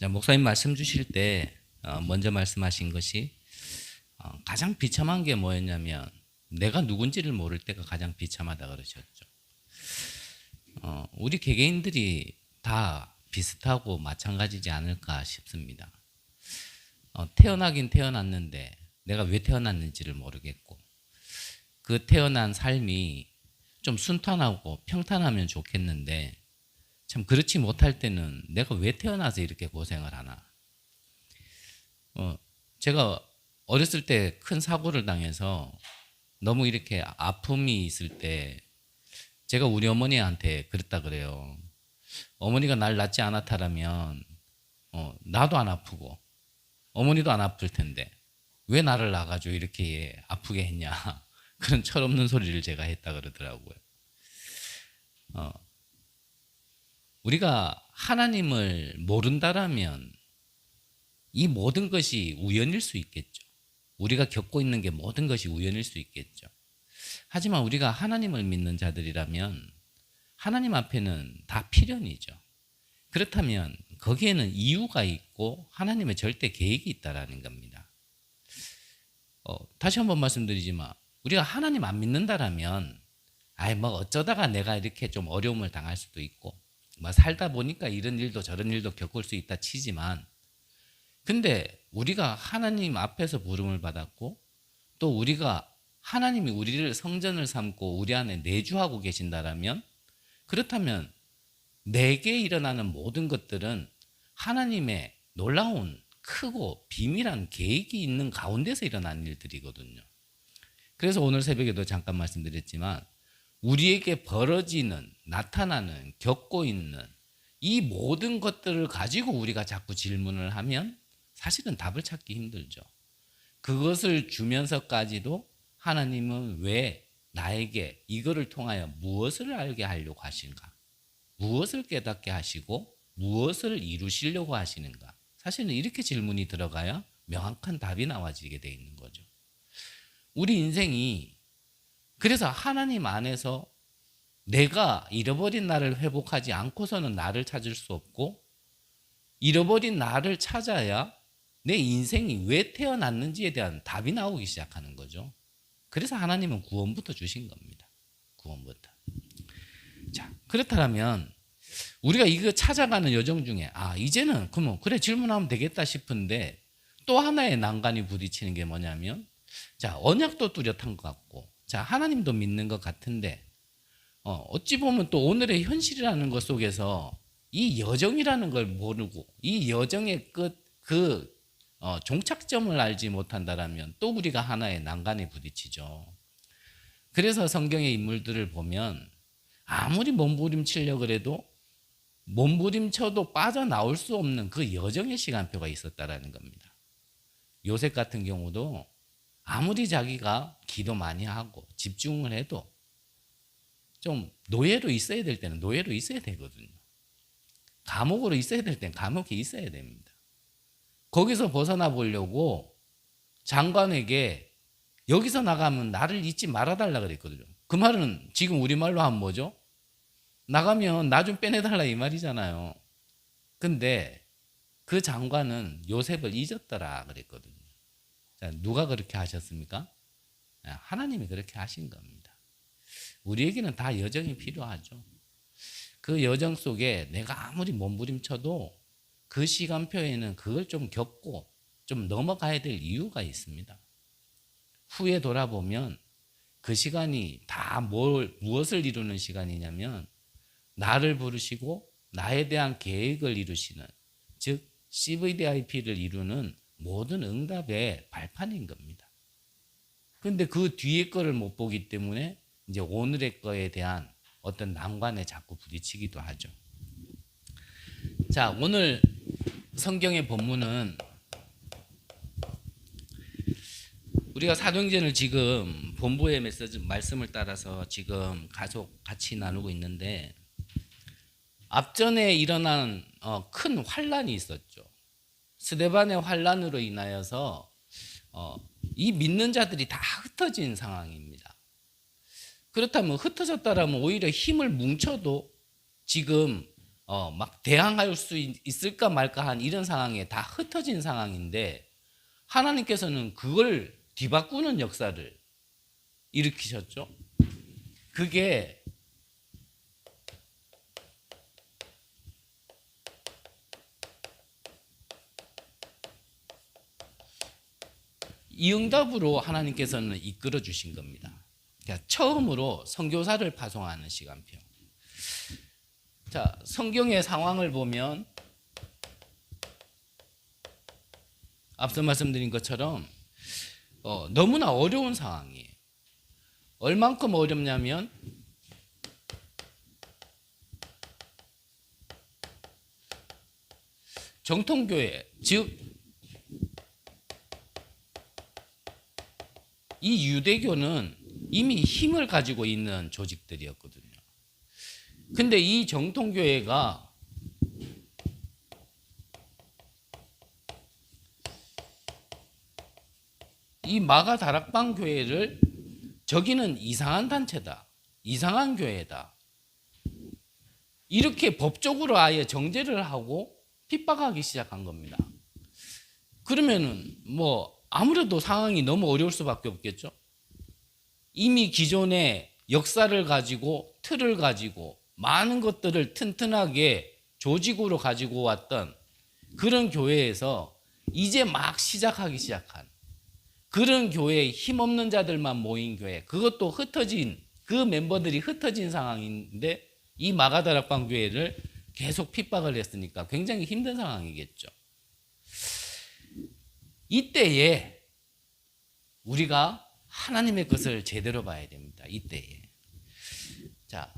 자, 목사님 말씀 주실 때 먼저 말씀하신 것이 가장 비참한 게 뭐였냐면 내가 누군지를 모를 때가 가장 비참하다 그러셨죠. 우리 개개인들이 다 비슷하고 마찬가지지 않을까 싶습니다. 태어나긴 태어났는데 내가 왜 태어났는지를 모르겠고 그 태어난 삶이 좀 순탄하고 평탄하면 좋겠는데 참 그렇지 못할 때는 내가 왜 태어나서 이렇게 고생을 하나. 제가 어렸을 때 큰 사고를 당해서 너무 이렇게 아픔이 있을 때 제가 우리 어머니한테 그랬다 그래요. 어머니가 날 낳지 않았다라면 나도 안 아프고 어머니도 안 아플 텐데 왜 나를 낳아가지고 이렇게 아프게 했냐. 그런 철없는 소리를 제가 했다 그러더라고요. 우리가 하나님을 모른다라면 이 모든 것이 우연일 수 있겠죠. 우리가 겪고 있는 게 모든 것이 우연일 수 있겠죠. 하지만 우리가 하나님을 믿는 자들이라면 하나님 앞에는 다 필연이죠. 그렇다면 거기에는 이유가 있고 하나님의 절대 계획이 있다라는 겁니다. 다시 한번 말씀드리지만 우리가 하나님 안 믿는다라면 뭐 어쩌다가 내가 이렇게 좀 어려움을 당할 수도 있고 뭐 살다 보니까 이런 일도 저런 일도 겪을 수 있다 치지만 근데 우리가 하나님 앞에서 부름을 받았고 또 우리가 하나님이 우리를 성전을 삼고 우리 안에 내주하고 계신다라면 그렇다면 내게 일어나는 모든 것들은 하나님의 놀라운 크고 비밀한 계획이 있는 가운데서 일어나는 일들이거든요. 그래서 오늘 새벽에도 잠깐 말씀드렸지만 우리에게 벌어지는 나타나는 겪고 있는 이 모든 것들을 가지고 우리가 자꾸 질문을 하면 사실은 답을 찾기 힘들죠. 그것을 주면서까지도 하나님은 왜 나에게 이거를 통하여 무엇을 알게 하려고 하신가? 무엇을 깨닫게 하시고 무엇을 이루시려고 하시는가? 사실은 이렇게 질문이 들어가야 명확한 답이 나와지게 돼 있는 거죠. 우리 인생이 그래서 하나님 안에서 내가 잃어버린 나를 회복하지 않고서는 나를 찾을 수 없고 잃어버린 나를 찾아야 내 인생이 왜 태어났는지에 대한 답이 나오기 시작하는 거죠. 그래서 하나님은 구원부터 주신 겁니다. 구원부터. 자, 그렇다면 우리가 이거 찾아가는 여정 중에 이제는 그러면 그래 질문하면 되겠다 싶은데 또 하나의 난관이 부딪히는 게 뭐냐면 자, 언약도 뚜렷한 것 같고 자, 하나님도 믿는 것 같은데 어찌 보면 또 오늘의 현실이라는 것 속에서 이 여정이라는 걸 모르고 이 여정의 끝 종착점을 알지 못한다라면 또 우리가 하나의 난간에 부딪히죠. 그래서 성경의 인물들을 보면 아무리 몸부림치려고 해도 몸부림쳐도 빠져나올 수 없는 그 여정의 시간표가 있었다라는 겁니다. 요셉 같은 경우도 아무리 자기가 기도 많이 하고 집중을 해도 좀 노예로 있어야 될 때는 노예로 있어야 되거든요. 감옥으로 있어야 될 때는 감옥에 있어야 됩니다. 거기서 벗어나 보려고 장관에게 여기서 나가면 나를 잊지 말아달라 그랬거든요. 그 말은 지금 우리말로 하면 뭐죠? 나가면 나 좀 빼내달라 이 말이잖아요. 근데 그 장관은 요셉을 잊었더라 그랬거든요. 자, 누가 그렇게 하셨습니까? 하나님이 그렇게 하신 겁니다. 우리에게는 다 여정이 필요하죠. 그 여정 속에 내가 아무리 몸부림쳐도 그 시간표에는 그걸 좀 겪고 좀 넘어가야 될 이유가 있습니다. 후에 돌아보면 그 시간이 다 무엇을 이루는 시간이냐면 나를 부르시고 나에 대한 계획을 이루시는 즉 CVDIP를 이루는 모든 응답의 발판인 겁니다. 그런데 그 뒤에 거를 못 보기 때문에 이제 오늘의 거에 대한 어떤 난관에 자꾸 부딪히기도 하죠. 자, 오늘 성경의 본문은 우리가 사도행전을 지금 본부의 메시지 말씀을 따라서 지금 계속 같이 나누고 있는데 앞전에 일어난 큰 환란이 있었죠. 스데반의 환란으로 인하여서 이 믿는 자들이 다 흩어진 상황입니다. 그렇다면 흩어졌다라면 오히려 힘을 뭉쳐도 지금 막 대항할 수 있을까 말까 한 이런 상황에 다 흩어진 상황인데 하나님께서는 그걸 뒤바꾸는 역사를 일으키셨죠. 그게 이 응답으로 하나님께서는 이끌어 주신 겁니다. 그러니까 처음으로 선교사를 파송하는 시간표. 자, 성경의 상황을 보면 앞서 말씀드린 것처럼 너무나 어려운 상황이에요. 얼만큼 어렵냐면 정통교회, 즉 이 유대교는 이미 힘을 가지고 있는 조직들이었거든요. 근데 이 정통교회가 이 마가 다락방 교회를 저기는 이상한 단체다, 이상한 교회다, 이렇게 법적으로 아예 정죄를 하고 핍박하기 시작한 겁니다. 그러면은 아무래도 상황이 너무 어려울 수밖에 없겠죠. 이미 기존의 역사를 가지고 틀을 가지고 많은 것들을 튼튼하게 조직으로 가지고 왔던 그런 교회에서 이제 막 시작하기 시작한 그런 교회에 힘없는 자들만 모인 교회, 그것도 흩어진 그 멤버들이 흩어진 상황인데 이 마가다락방 교회를 계속 핍박을 했으니까 굉장히 힘든 상황이겠죠. 이때에 우리가 하나님의 것을 제대로 봐야 됩니다. 이때에. 자,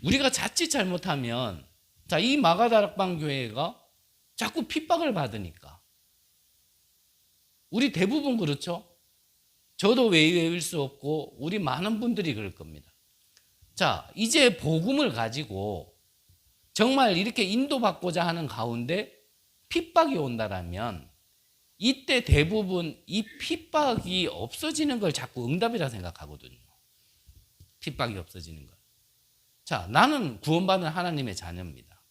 우리가 자칫 잘못하면 이 마가다락방 교회가 자꾸 핍박을 받으니까 우리 대부분 그렇죠. 저도 외일 수 없고 우리 많은 분들이 그럴 겁니다. 자, 이제 복음을 가지고 정말 이렇게 인도받고자 하는 가운데 핍박이 온다라면 이때 대부분 이 핍박이 없어지는 걸 자꾸 응답이라 생각하거든요. 핍박이 없어지는 걸. 자, 나는 구원받은 하나님의 자녀입니다.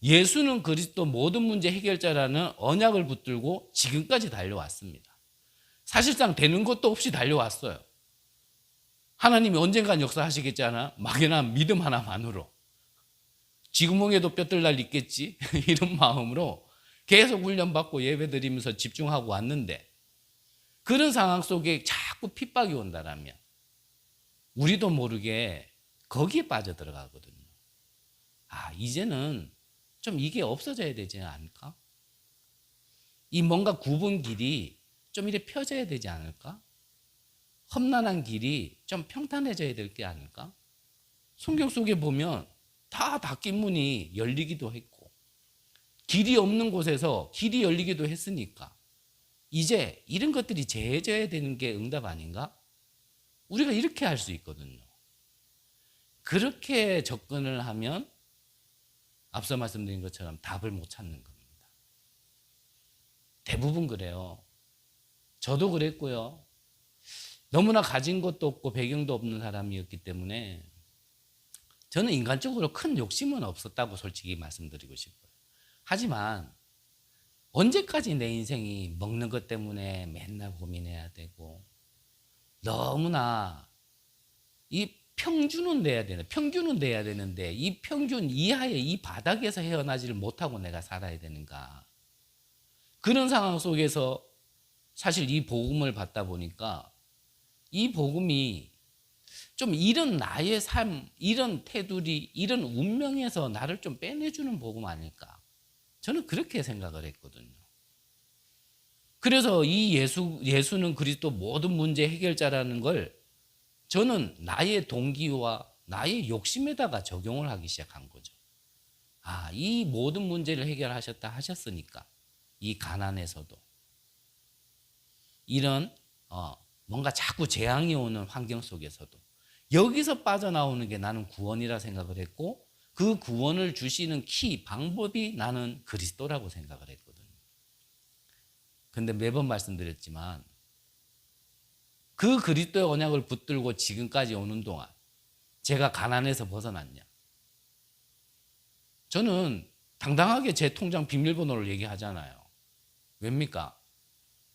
예수는 그리스도 모든 문제 해결자라는 언약을 붙들고 지금까지 달려왔습니다. 사실상 되는 것도 없이 달려왔어요. 하나님이 언젠간 역사하시겠잖아. 막연한 믿음 하나만으로. 지구멍에도 뼈들 날 있겠지. 이런 마음으로 계속 훈련받고 예배드리면서 집중하고 왔는데 그런 상황 속에 자꾸 핍박이 온다라면 우리도 모르게 거기에 빠져들어가거든요. 이제는 좀 이게 없어져야 되지 않을까? 이 뭔가 굽은 길이 좀 이렇게 펴져야 되지 않을까? 험난한 길이 좀 평탄해져야 될 게 아닐까? 성경 속에 보면 다 닫힌 문이 열리기도 했고 길이 없는 곳에서 길이 열리기도 했으니까 이제 이런 것들이 제해져야 되는 게 응답 아닌가? 우리가 이렇게 할 수 있거든요. 그렇게 접근을 하면 앞서 말씀드린 것처럼 답을 못 찾는 겁니다. 대부분 그래요. 저도 그랬고요. 너무나 가진 것도 없고 배경도 없는 사람이었기 때문에 저는 인간적으로 큰 욕심은 없었다고 솔직히 말씀드리고 싶어요. 하지만 언제까지 내 인생이 먹는 것 때문에 맨날 고민해야 되고 너무나 이 평균은 돼야 되는데 이 평균 이하의 이 바닥에서 헤어나지를 못하고 내가 살아야 되는가. 그런 상황 속에서 사실 이 복음을 받다 보니까 이 복음이 좀 이런 나의 삶, 이런 테두리, 이런 운명에서 나를 좀 빼내주는 복음 아닐까. 저는 그렇게 생각을 했거든요. 그래서 이 예수는 그리스도 모든 문제 해결자라는 걸 저는 나의 동기와 나의 욕심에다가 적용을 하기 시작한 거죠. 이 모든 문제를 해결하셨다 하셨으니까 이 가난에서도 이런 뭔가 자꾸 재앙이 오는 환경 속에서도 여기서 빠져나오는 게 나는 구원이라 생각을 했고 그 구원을 주시는 방법이 나는 그리스도라고 생각을 했거든요. 근데 매번 말씀드렸지만 그 그리스도의 언약을 붙들고 지금까지 오는 동안 제가 가난에서 벗어났냐? 저는 당당하게 제 통장 비밀번호를 얘기하잖아요. 왜입니까?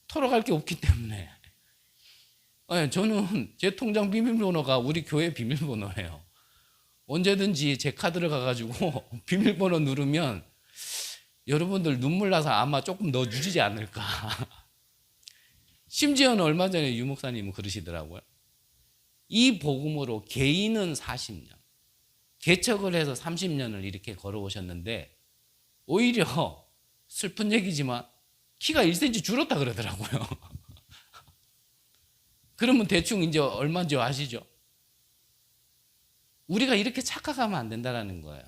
털어갈 게 없기 때문에. 네, 저는 제 통장 비밀번호가 우리 교회 비밀번호예요. 언제든지 제 카드를 가가지고 비밀번호 누르면 여러분들 눈물 나서 아마 조금 넣어주지 않을까. 심지어는 얼마 전에 유 목사님은 그러시더라고요. 이 복음으로 개인은 40년, 개척을 해서 30년을 이렇게 걸어오셨는데 오히려 슬픈 얘기지만 키가 1cm 줄었다 그러더라고요. 그러면 대충 이제 얼마인지 아시죠? 우리가 이렇게 착각하면 안 된다는 거예요.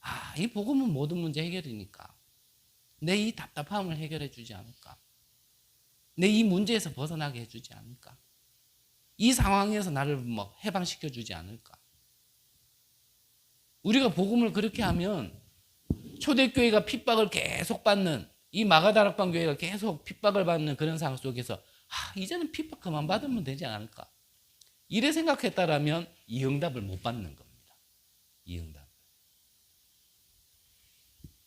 아, 이 복음은 모든 문제 해결이니까. 내 이 답답함을 해결해 주지 않을까? 내 이 문제에서 벗어나게 해주지 않을까? 이 상황에서 나를 뭐 해방시켜 주지 않을까? 우리가 복음을 그렇게 하면 초대교회가 핍박을 계속 받는, 이 마가다락방 교회가 계속 핍박을 받는 그런 상황 속에서 이제는 핍박 그만 받으면 되지 않을까? 이래 생각했다라면 이 응답을 못 받는 겁니다. 이 응답.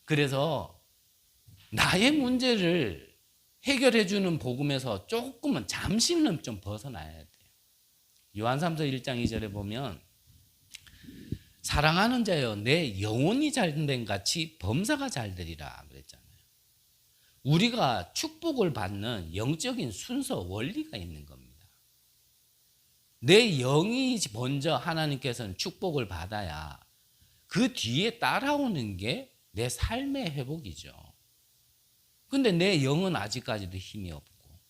그래서 나의 문제를 해결해 주는 복음에서 조금은 잠시는 좀 벗어나야 돼요. 요한 3서 1장 2절에 보면 사랑하는 자여 내 영혼이 잘된 같이 범사가 잘되리라 그랬잖아요. 우리가 축복을 받는 영적인 순서 원리가 있는 겁니다. 내 영이 먼저 하나님께서는 축복을 받아야 그 뒤에 따라오는 게 내 삶의 회복이죠. 근데 내 영은 아직까지도 힘이 없고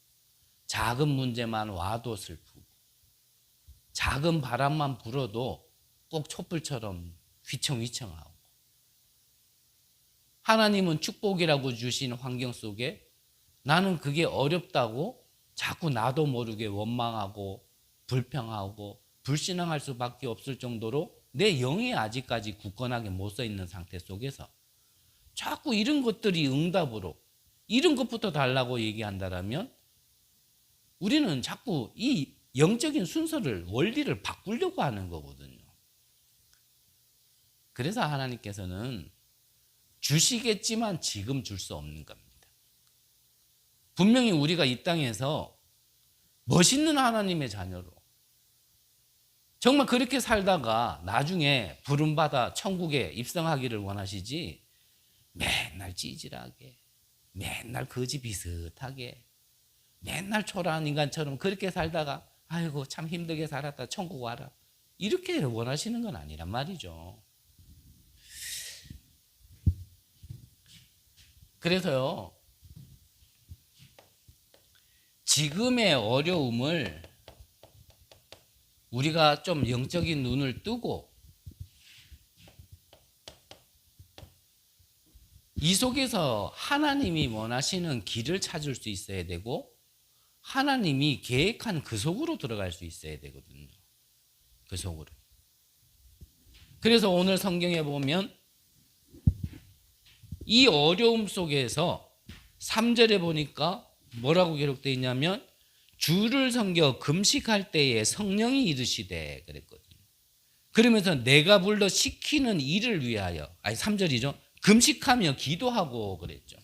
작은 문제만 와도 슬프고 작은 바람만 불어도 꼭 촛불처럼 휘청휘청하고 하나님은 축복이라고 주신 환경 속에 나는 그게 어렵다고 자꾸 나도 모르게 원망하고 불평하고 불신앙할 수밖에 없을 정도로 내 영이 아직까지 굳건하게 못 서 있는 상태 속에서 자꾸 이런 것들이 응답으로 이런 것부터 달라고 얘기한다면 우리는 자꾸 이 영적인 순서를 원리를 바꾸려고 하는 거거든요. 그래서 하나님께서는 주시겠지만 지금 줄 수 없는 겁니다. 분명히 우리가 이 땅에서 멋있는 하나님의 자녀로 정말 그렇게 살다가 나중에 부름받아 천국에 입성하기를 원하시지 맨날 찌질하게 맨날 거지 비슷하게 맨날 초라한 인간처럼 그렇게 살다가 아이고 참 힘들게 살았다 천국 와라 이렇게 원하시는 건 아니란 말이죠. 그래서요 지금의 어려움을 우리가 좀 영적인 눈을 뜨고 이 속에서 하나님이 원하시는 길을 찾을 수 있어야 되고 하나님이 계획한 그 속으로 들어갈 수 있어야 되거든요. 그 속으로. 그래서 오늘 성경에 보면 이 어려움 속에서 3절에 보니까 뭐라고 기록되어 있냐면 주를 섬겨 금식할 때에 성령이 이르시되 그랬거든요. 그러면서 내가 불러 시키는 일을 위하여 3절이죠. 금식하며 기도하고 그랬죠.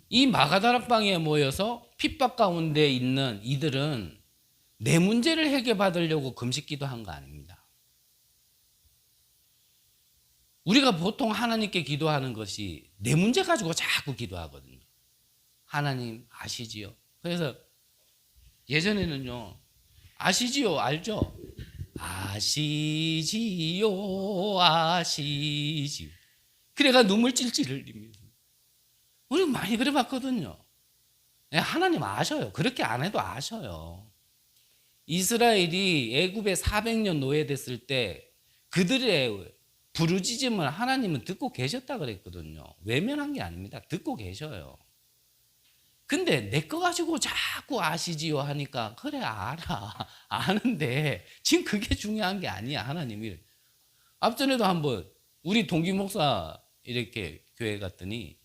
이 마가다락방에 모여서 핍박 가운데 있는 이들은 내 문제를 해결받으려고 금식 기도한 거 아닙니다. 우리가 보통 하나님께 기도하는 것이 내 문제 가지고 자꾸 기도하거든요. 하나님 아시지요? 그래서 예전에는요. 아시지요? 알죠? 아시지요? 아시지요? 그래가 눈물 찔찔 흘립니다. 우리 많이 그래봤거든요. 하나님 아셔요. 그렇게 안 해도 아셔요. 이스라엘이 애굽에 400년 노예됐을 때 그들의 부르짖음을 하나님은 듣고 계셨다 그랬거든요. 외면한 게 아닙니다. 듣고 계셔요. 근데 내 거 가지고 자꾸 아시지요 하니까 그래 알아. 아는데 지금 그게 중요한 게 아니야. 하나님이. 앞전에도 한번 우리 동기 목사 이렇게 교회 갔더니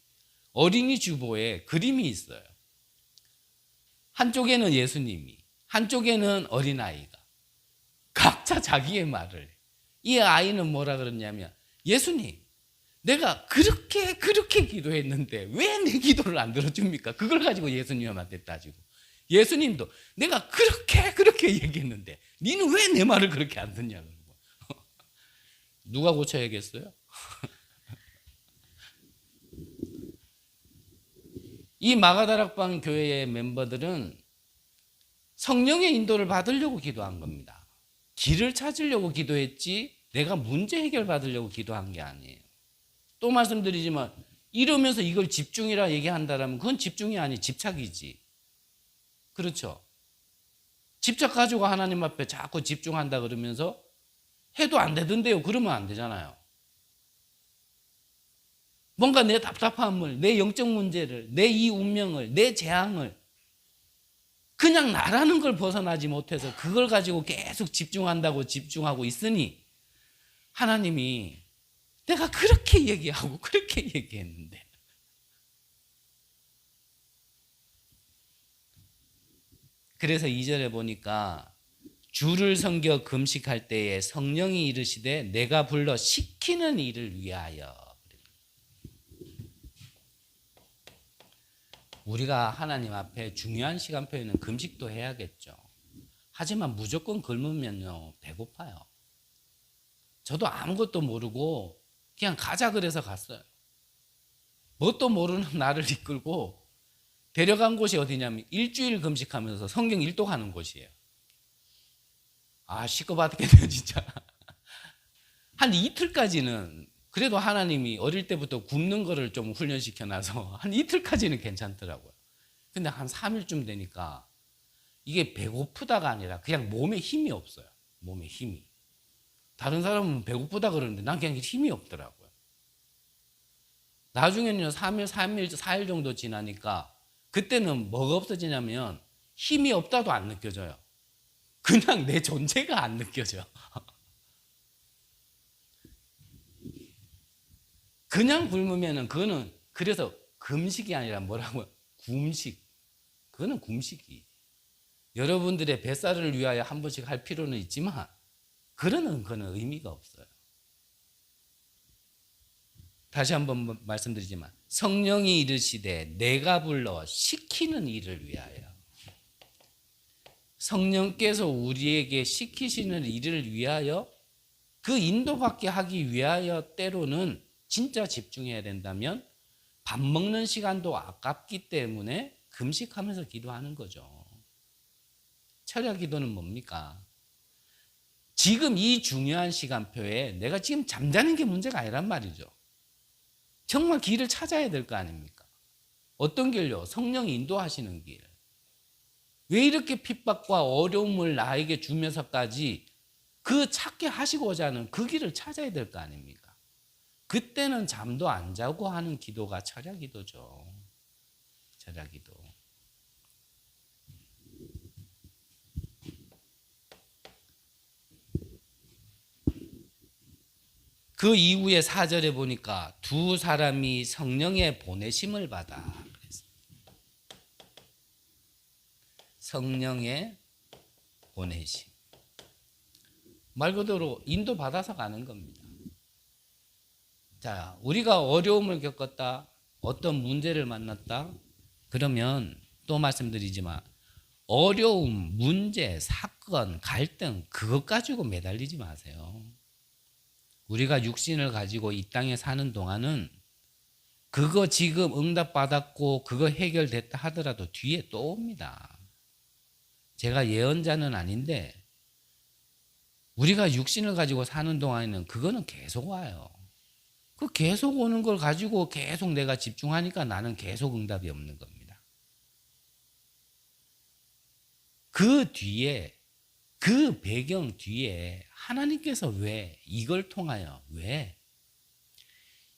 어린이 주보에 그림이 있어요. 한쪽에는 예수님이 한쪽에는 어린아이가 각자 자기의 말을 해. 이 아이는 뭐라 그러냐면 예수님 내가 그렇게 기도했는데 왜 내 기도를 안 들어줍니까? 그걸 가지고 예수님한테 따지고 예수님도 내가 그렇게 얘기했는데 니는 왜 내 말을 그렇게 안 듣냐 그러고 누가 고쳐야겠어요? 이 마가다락방 교회의 멤버들은 성령의 인도를 받으려고 기도한 겁니다. 길을 찾으려고 기도했지 내가 문제 해결 받으려고 기도한 게 아니에요. 또 말씀드리지만 이러면서 이걸 집중이라 얘기한다면 그건 집중이 아니 집착이지. 그렇죠? 집착 가지고 하나님 앞에 자꾸 집중한다 그러면서 해도 안 되던데요. 그러면 안 되잖아요. 뭔가 내 답답함을, 내 영적 문제를, 내 이 운명을, 내 재앙을 그냥 나라는 걸 벗어나지 못해서 그걸 가지고 계속 집중한다고 집중하고 있으니 하나님이 내가 그렇게 얘기하고 그렇게 얘기했는데 그래서 2절에 보니까 주를 섬겨 금식할 때에 성령이 이르시되 내가 불러 시키는 일을 위하여. 우리가 하나님 앞에 중요한 시간표에는 금식도 해야겠죠. 하지만 무조건 굶으면요 배고파요. 저도 아무것도 모르고 그냥 가자 그래서 갔어요. 뭣도 모르는 나를 이끌고 데려간 곳이 어디냐면 일주일 금식하면서 성경 일독하는 곳이에요. 아 시끄럽겠네요 진짜. 한 이틀까지는 그래도 하나님이 어릴 때부터 굶는 거를 좀 훈련시켜놔서 한 이틀까지는 괜찮더라고요. 근데 한 3일쯤 되니까 이게 배고프다가 아니라 그냥 몸에 힘이 없어요. 몸에 힘이. 다른 사람은 배고프다 그러는데 난 그냥 힘이 없더라고요. 나중에는 4일 정도 지나니까 그때는 뭐가 없어지냐면 힘이 없다도 안 느껴져요. 그냥 내 존재가 안 느껴져. 그냥 굶으면은 그거는 그래서 금식이 아니라 뭐라고요? 굶식. 그거는 굶식이. 여러분들의 뱃살을 위하여 한 번씩 할 필요는 있지만 그거는 의미가 없어요. 다시 한번 말씀드리지만 성령이 이르시되 내가 불러 시키는 일을 위하여. 성령께서 우리에게 시키시는 일을 위하여 그 인도받게 하기 위하여 때로는 진짜 집중해야 된다면 밥 먹는 시간도 아깝기 때문에 금식하면서 기도하는 거죠. 철야 기도는 뭡니까? 지금 이 중요한 시간표에 내가 지금 잠자는 게 문제가 아니란 말이죠. 정말 길을 찾아야 될 거 아닙니까? 어떤 길요? 성령이 인도하시는 길. 왜 이렇게 핍박과 어려움을 나에게 주면서까지 그 찾게 하시고자 하는 그 길을 찾아야 될 거 아닙니까? 그때는 잠도 안 자고 하는 기도가 철야 기도죠. 철야 기도. 그 이후에 4절에 보니까 두 사람이 성령의 보내심을 받아. 성령의 보내심. 말 그대로 인도받아서 가는 겁니다. 자, 우리가 어려움을 겪었다, 어떤 문제를 만났다, 그러면 또 말씀드리지만 어려움, 문제, 사건, 갈등 그것 가지고 매달리지 마세요. 우리가 육신을 가지고 이 땅에 사는 동안은 그거 지금 응답받았고 그거 해결됐다 하더라도 뒤에 또 옵니다. 제가 예언자는 아닌데 우리가 육신을 가지고 사는 동안에는 그거는 계속 와요. 그 계속 오는 걸 가지고 계속 내가 집중하니까 나는 계속 응답이 없는 겁니다. 그 뒤에 그 배경 뒤에 하나님께서 왜 이걸 통하여 왜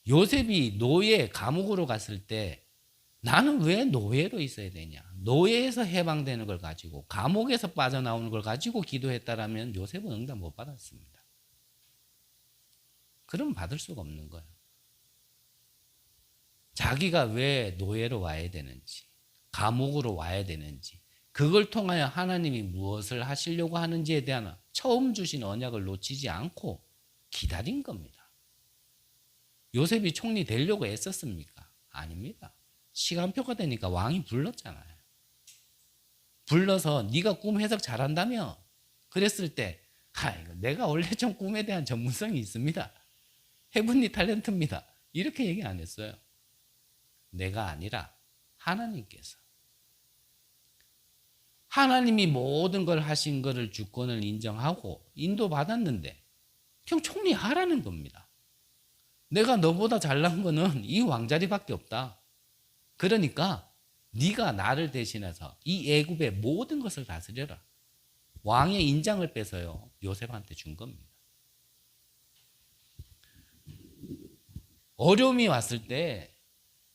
요셉이 노예 감옥으로 갔을 때 나는 왜 노예로 있어야 되냐? 노예에서 해방되는 걸 가지고 감옥에서 빠져나오는 걸 가지고 기도했다라면 요셉은 응답 못 받았습니다. 그럼 받을 수가 없는 거예요. 자기가 왜 노예로 와야 되는지, 감옥으로 와야 되는지, 그걸 통하여 하나님이 무엇을 하시려고 하는지에 대한 처음 주신 언약을 놓치지 않고 기다린 겁니다. 요셉이 총리 되려고 애썼습니까? 아닙니다. 시간표가 되니까 왕이 불렀잖아요. 불러서 네가 꿈 해석 잘한다며? 그랬을 때 이거 내가 원래 좀 꿈에 대한 전문성이 있습니다. 헤븐리 탤런트입니다. 이렇게 얘기 안 했어요. 내가 아니라 하나님께서. 하나님이 모든 걸 하신 것을 주권을 인정하고 인도받았는데 그냥 총리하라는 겁니다. 내가 너보다 잘난 거는 이 왕자리밖에 없다. 그러니까 네가 나를 대신해서 이 애굽의 모든 것을 다스려라. 왕의 인장을 빼서요 요셉한테 준 겁니다. 어려움이 왔을 때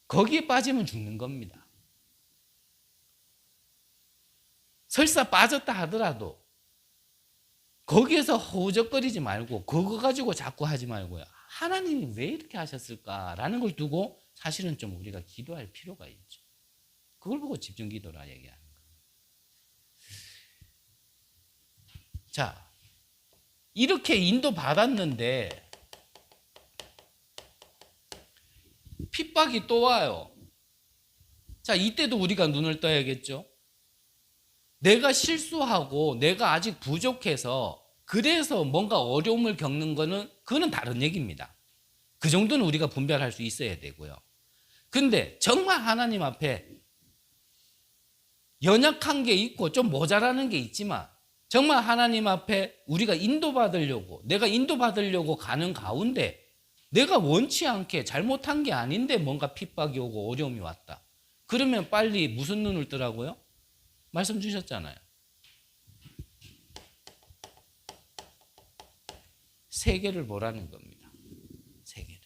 거기에 빠지면 죽는 겁니다. 설사 빠졌다 하더라도 거기에서 허우적거리지 말고 그거 가지고 자꾸 하지 말고요. 하나님이 왜 이렇게 하셨을까라는 걸 두고 사실은 좀 우리가 기도할 필요가 있죠. 그걸 보고 집중 기도라 얘기하는 거예요. 자, 이렇게 인도받았는데 핍박이 또 와요. 자, 이때도 우리가 눈을 떠야겠죠. 내가 실수하고 내가 아직 부족해서 그래서 뭔가 어려움을 겪는 거는 그거는 다른 얘기입니다. 그 정도는 우리가 분별할 수 있어야 되고요. 근데 정말 하나님 앞에 연약한 게 있고 좀 모자라는 게 있지만 정말 하나님 앞에 우리가 인도받으려고 내가 인도받으려고 가는 가운데 내가 원치 않게 잘못한 게 아닌데 뭔가 핍박이 오고 어려움이 왔다. 그러면 빨리 무슨 눈을 뜨라고요? 말씀 주셨잖아요. 세계를 보라는 겁니다. 세계를.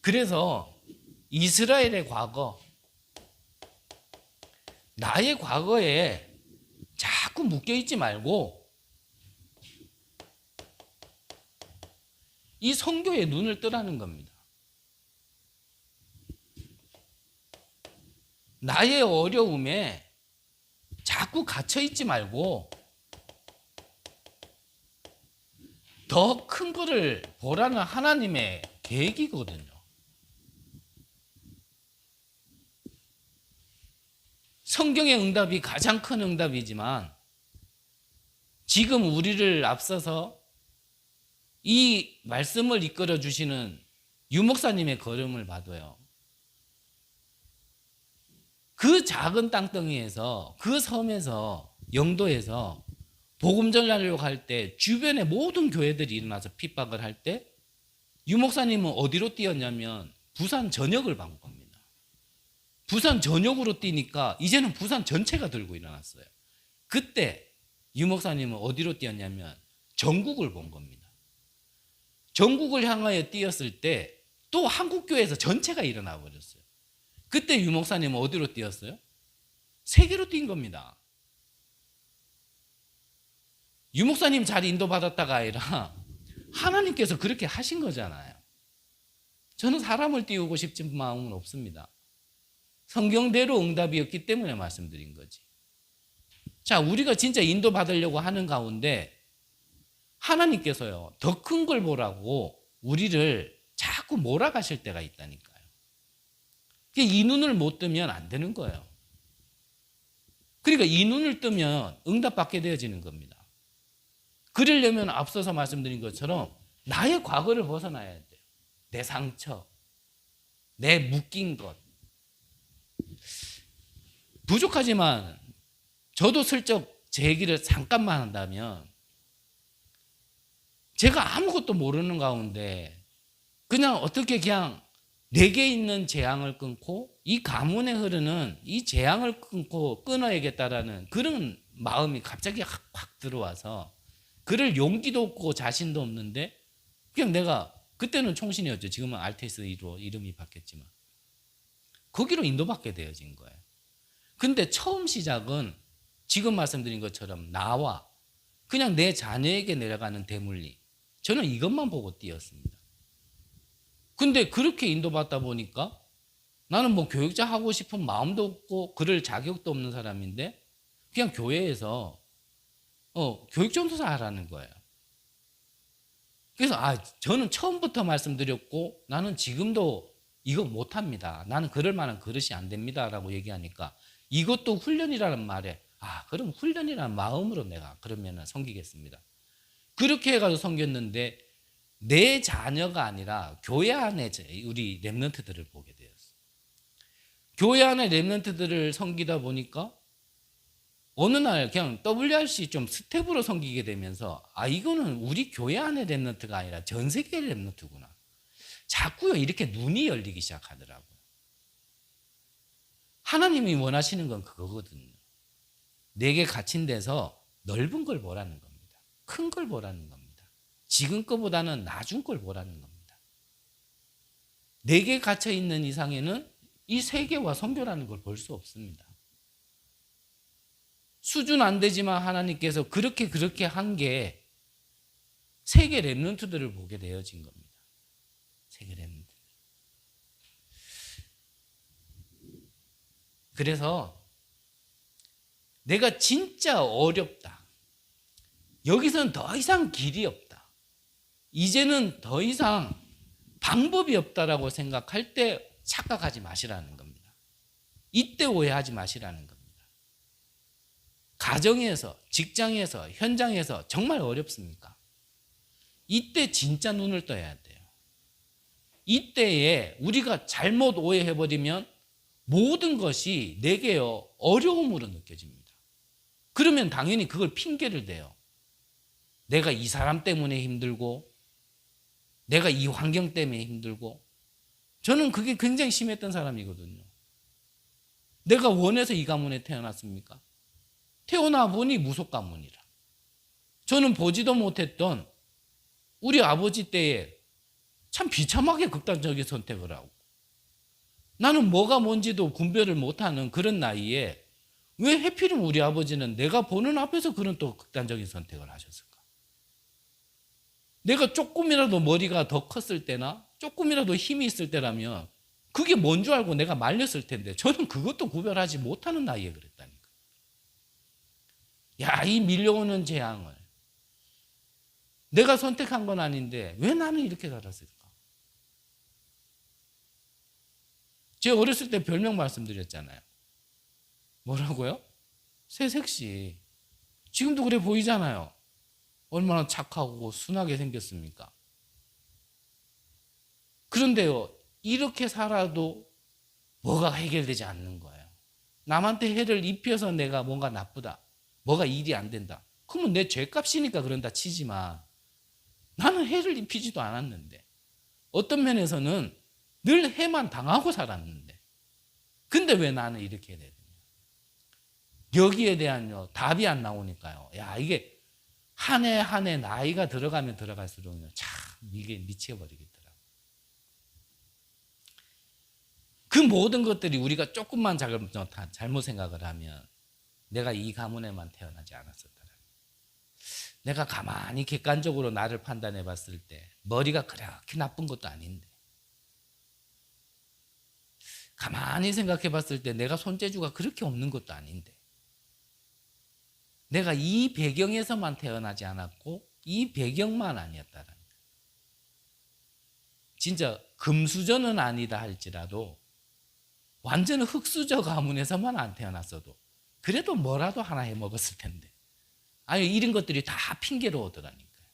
그래서 이스라엘의 과거, 나의 과거에 자꾸 묶여있지 말고 이 선교에 눈을 뜨라는 겁니다. 나의 어려움에 자꾸 갇혀있지 말고 더 큰 거를 보라는 하나님의 계획이거든요. 성경의 응답이 가장 큰 응답이지만 지금 우리를 앞서서 이 말씀을 이끌어 주시는 유목사님의 걸음을 봐도요. 그 작은 땅덩이에서 그 섬에서 영도에서 복음 전하려고 할 때 주변의 모든 교회들이 일어나서 핍박을 할 때 유목사님은 어디로 뛰었냐면 부산 전역을 간 겁니다. 부산 전역으로 뛰니까 이제는 부산 전체가 들고 일어났어요. 그때 유목사님은 어디로 뛰었냐면 전국을 본 겁니다. 전국을 향하여 뛰었을 때 또 한국교회에서 전체가 일어나 버렸어요. 그때 유목사님은 어디로 뛰었어요? 세계로 뛴 겁니다. 유목사님 잘 인도받았다가 아니라 하나님께서 그렇게 하신 거잖아요. 저는 사람을 띄우고 싶은 마음은 없습니다. 성경대로 응답이었기 때문에 말씀드린 거지. 자, 우리가 진짜 인도받으려고 하는 가운데 하나님께서요, 더 큰 걸 보라고 우리를 자꾸 몰아가실 때가 있다니까요. 이 눈을 못 뜨면 안 되는 거예요. 그러니까 이 눈을 뜨면 응답받게 되어지는 겁니다. 그러려면 앞서서 말씀드린 것처럼 나의 과거를 벗어나야 돼요. 내 상처, 내 묶인 것. 부족하지만 저도 슬쩍 제 얘기를 잠깐만 한다면 제가 아무것도 모르는 가운데 그냥 어떻게 그냥 내게 있는 재앙을 끊고 이 가문에 흐르는 이 재앙을 끊어야겠다라는 그런 마음이 갑자기 확 들어와서 그럴 용기도 없고 자신도 없는데 그냥 내가 그때는 총신이었죠. 지금은 RTS로 이름이 바뀌었지만 거기로 인도받게 되어진 거예요. 근데 처음 시작은 지금 말씀드린 것처럼 나와 그냥 내 자녀에게 내려가는 대물림, 저는 이것만 보고 뛰었습니다. 근데 그렇게 인도받다 보니까 나는 뭐 교육자 하고 싶은 마음도 없고 그럴 자격도 없는 사람인데 그냥 교회에서 교육 전도사 하라는 거예요. 그래서 저는 처음부터 말씀드렸고 나는 지금도 이거 못합니다. 나는 그럴 만한 그릇이 안 됩니다라고 얘기하니까 이것도 훈련이라는 말에 그럼 훈련이라는 마음으로 내가 그러면은 섬기겠습니다. 그렇게 해가지고 섬겼는데 내 자녀가 아니라 교회 안에 우리 렘넌트들을 보게 되었어요. 교회 안에 렘넌트들을 섬기다 보니까 어느 날 그냥 WRC 좀 스텝으로 섬기게 되면서 이거는 우리 교회 안의 렘넌트가 아니라 전 세계의 렘넌트구나. 자꾸요 이렇게 눈이 열리기 시작하더라고요. 하나님이 원하시는 건 그거거든요. 내게 갇힌 데서 넓은 걸 보라는 겁니다. 큰 걸 보라는 겁니다. 지금 거보다는 나중 걸 보라는 겁니다. 내게 갇혀 있는 이상에는 이 세계와 선교라는 걸 볼 수 없습니다. 수준 안 되지만 하나님께서 그렇게 한 게 세계 렘넌트들을 보게 되어진 겁니다. 세계 렘넌트. 그래서 내가 진짜 어렵다. 여기서는 더 이상 길이 없다. 이제는 더 이상 방법이 없다라고 생각할 때 착각하지 마시라는 겁니다. 이때 오해하지 마시라는 겁니다. 가정에서, 직장에서, 현장에서 정말 어렵습니까? 이때 진짜 눈을 떠야 돼요. 이때에 우리가 잘못 오해해버리면 모든 것이 내게요 어려움으로 느껴집니다. 그러면 당연히 그걸 핑계를 대요. 내가 이 사람 때문에 힘들고 내가 이 환경 때문에 힘들고 저는 그게 굉장히 심했던 사람이거든요. 내가 원해서 이 가문에 태어났습니까? 태어나 보니 무속 가문이라. 저는 보지도 못했던 우리 아버지 때에 참 비참하게 극단적인 선택을 하고 나는 뭐가 뭔지도 분별을 못하는 그런 나이에 왜 하필이면 우리 아버지는 내가 보는 앞에서 그런 또 극단적인 선택을 하셨을까? 내가 조금이라도 머리가 더 컸을 때나 조금이라도 힘이 있을 때라면 그게 뭔 줄 알고 내가 말렸을 텐데 저는 그것도 구별하지 못하는 나이에 그랬다니까. 이 밀려오는 재앙을 내가 선택한 건 아닌데 왜 나는 이렇게 살았을까? 제가 어렸을 때 별명 말씀드렸잖아요. 뭐라고요? 새색시. 지금도 그래 보이잖아요. 얼마나 착하고 순하게 생겼습니까? 그런데요, 이렇게 살아도 뭐가 해결되지 않는 거예요. 남한테 해를 입혀서 내가 뭔가 나쁘다. 뭐가 일이 안 된다. 그러면 내 죄값이니까 그런다 치지만 나는 해를 입히지도 않았는데 어떤 면에서는 늘 해만 당하고 살았는데 근데 왜 나는 이렇게 되느냐. 여기에 대한 답이 안 나오니까요. 이게 한 해 한 해 나이가 들어가면 들어갈수록 참 이게 미쳐버리겠더라고요. 그 모든 것들이 우리가 조금만 잘못 생각을 하면 내가 이 가문에만 태어나지 않았었더라. 내가 가만히 객관적으로 나를 판단해 봤을 때 머리가 그렇게 나쁜 것도 아닌데 가만히 생각해 봤을 때 내가 손재주가 그렇게 없는 것도 아닌데 내가 이 배경에서만 태어나지 않았고 이 배경만 아니었다라는 거예요. 진짜 금수저는 아니다 할지라도 완전 흙수저 가문에서만 안 태어났어도 그래도 뭐라도 하나 해 먹었을 텐데 이런 것들이 다 핑계로 오더라니까요.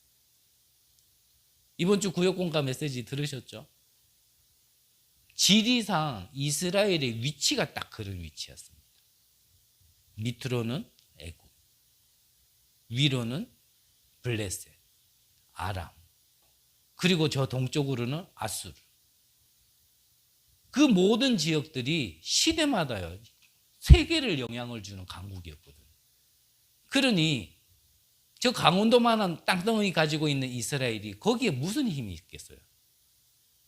이번 주 구역공감 메시지 들으셨죠? 지리상 이스라엘의 위치가 딱 그런 위치였습니다. 밑으로는 애굽, 위로는 블레셋, 아람, 그리고 저 동쪽으로는 아수르. 그 모든 지역들이 시대마다요 세계를 영향을 주는 강국이었거든요. 그러니 저 강원도만한 땅덩이 가지고 있는 이스라엘이 거기에 무슨 힘이 있겠어요?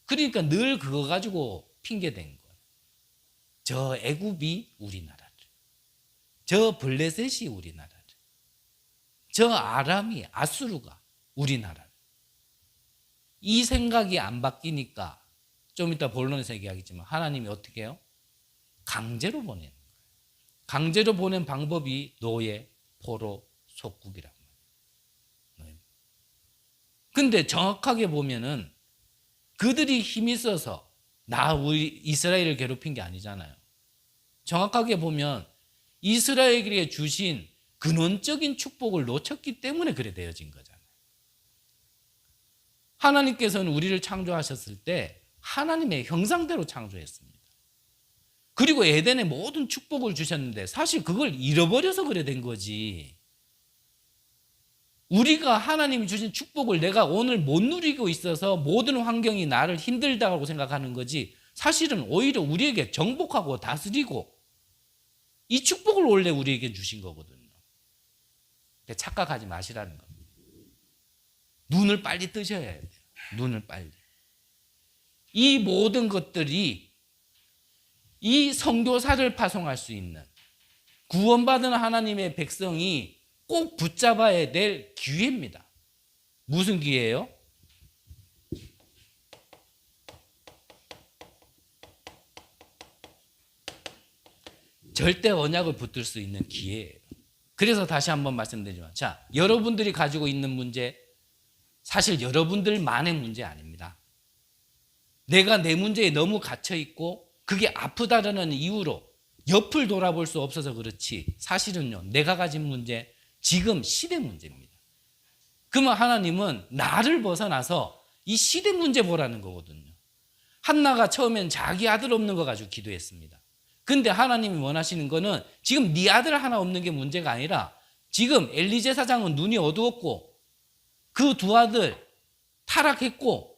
그러니까 늘 그거 가지고 핑계댄 거예요. 저 애굽이 우리나라를, 저 블레셋이 우리나라를, 저 아람이 아수르가 우리나라를. 이 생각이 안 바뀌니까 좀 이따 본론에서 얘기하겠지만 하나님이 어떻게 해요? 강제로 보내는 거예요. 강제로 보낸 방법이 노예, 포로, 속국이란 말이에요. 근데 정확하게 보면은 그들이 힘이 있어서 우리 이스라엘을 괴롭힌 게 아니잖아요. 정확하게 보면 이스라엘에게 주신 근원적인 축복을 놓쳤기 때문에 그래 되어진 거잖아요. 하나님께서는 우리를 창조하셨을 때 하나님의 형상대로 창조했습니다. 그리고 에덴에 모든 축복을 주셨는데 사실 그걸 잃어버려서 그래 된 거지. 우리가 하나님이 주신 축복을 내가 오늘 못 누리고 있어서 모든 환경이 나를 힘들다고 생각하는 거지, 사실은 오히려 우리에게 정복하고 다스리고 이 축복을 원래 우리에게 주신 거거든요. 착각하지 마시라는 겁니다. 눈을 빨리 뜨셔야 돼요. 눈을 빨리. 이 모든 것들이 이 선교사를 파송할 수 있는 구원받은 하나님의 백성이 꼭 붙잡아야 될 기회입니다. 무슨 기회예요? 절대 언약을 붙들 수 있는 기회예요. 그래서 다시 한번 말씀드리지만, 자, 여러분들이 가지고 있는 문제, 사실 여러분들만의 문제 아닙니다. 내가 내 문제에 너무 갇혀 있고 그게 아프다라는 이유로 옆을 돌아볼 수 없어서 그렇지, 사실은요, 내가 가진 문제, 지금 시대 문제입니다. 그러면 하나님은 나를 벗어나서 이 시대 문제 보라는 거거든요. 한나가 처음엔 자기 아들 없는 거 가지고 기도했습니다. 근데 하나님이 원하시는 거는 지금 네 아들 하나 없는 게 문제가 아니라 지금 엘리 제사장은 눈이 어두웠고 그 두 아들 타락했고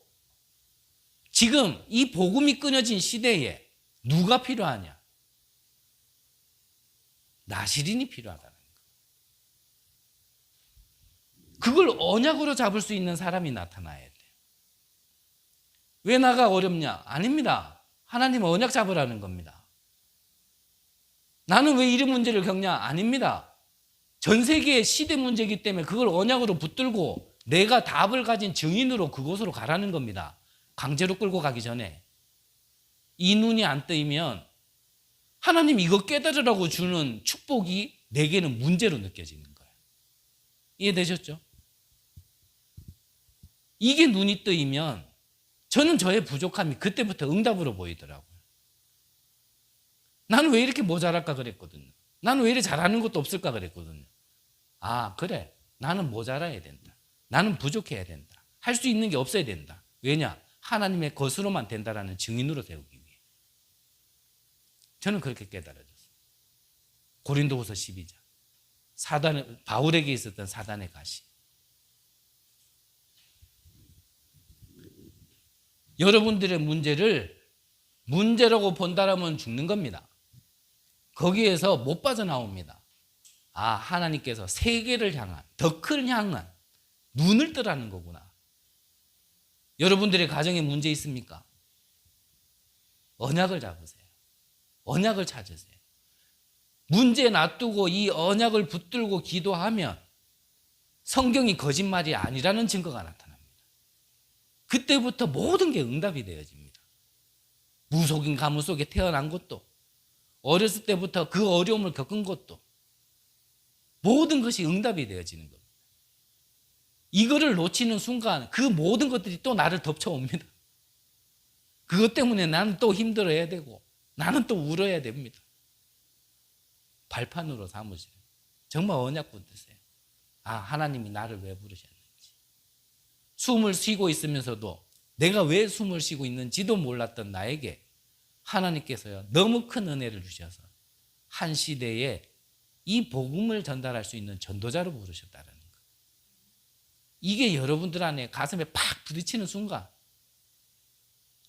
지금 이 복음이 끊어진 시대에 누가 필요하냐? 나시린이 필요하다는 거예요. 그걸 언약으로 잡을 수 있는 사람이 나타나야 돼요. 왜 나가 어렵냐? 아닙니다. 하나님 언약 잡으라는 겁니다. 나는 왜 이런 문제를 겪냐? 아닙니다. 전 세계의 시대 문제이기 때문에 그걸 언약으로 붙들고 내가 답을 가진 증인으로 그곳으로 가라는 겁니다. 강제로 끌고 가기 전에. 이 눈이 안 뜨이면 하나님 이거 깨달으라고 주는 축복이 내게는 문제로 느껴지는 거예요. 이해되셨죠? 이게 눈이 뜨이면 저는 저의 부족함이 그때부터 응답으로 보이더라고요. 나는 왜 이렇게 모자랄까 그랬거든요. 나는 왜 이렇게 잘하는 것도 없을까 그랬거든요. 아, 그래. 나는 모자라야 된다. 나는 부족해야 된다. 할 수 있는 게 없어야 된다. 왜냐? 하나님의 것으로만 된다라는 증인으로 세우기 위해. 저는 그렇게 깨달아졌어요. 고린도후서 12장. 바울에게 있었던 사단의 가시. 여러분들의 문제를 문제라고 본다라면 죽는 겁니다. 거기에서 못 빠져나옵니다. 아, 하나님께서 세계를 향한, 더 큰 향한 눈을 뜨라는 거구나. 여러분들의 가정에 문제 있습니까? 언약을 잡으세요. 언약을 찾으세요. 문제 놔두고 이 언약을 붙들고 기도하면 성경이 거짓말이 아니라는 증거가 나타납니다. 그때부터 모든 게 응답이 되어집니다. 무속인 가문 속에 태어난 것도, 어렸을 때부터 그 어려움을 겪은 것도, 모든 것이 응답이 되어지는 겁니다. 이거를 놓치는 순간 그 모든 것들이 또 나를 덮쳐옵니다. 그것 때문에 나는 또 힘들어야 되고 나는 또 울어야 됩니다. 발판으로 삼으세요. 정말 언약 붙드세요. 아, 하나님이 나를 왜 부르셨는지. 숨을 쉬고 있으면서도 내가 왜 숨을 쉬고 있는지도 몰랐던 나에게 하나님께서요, 너무 큰 은혜를 주셔서 한 시대에 이 복음을 전달할 수 있는 전도자로 부르셨다는 거예요. 이게 여러분들 안에 가슴에 팍 부딪히는 순간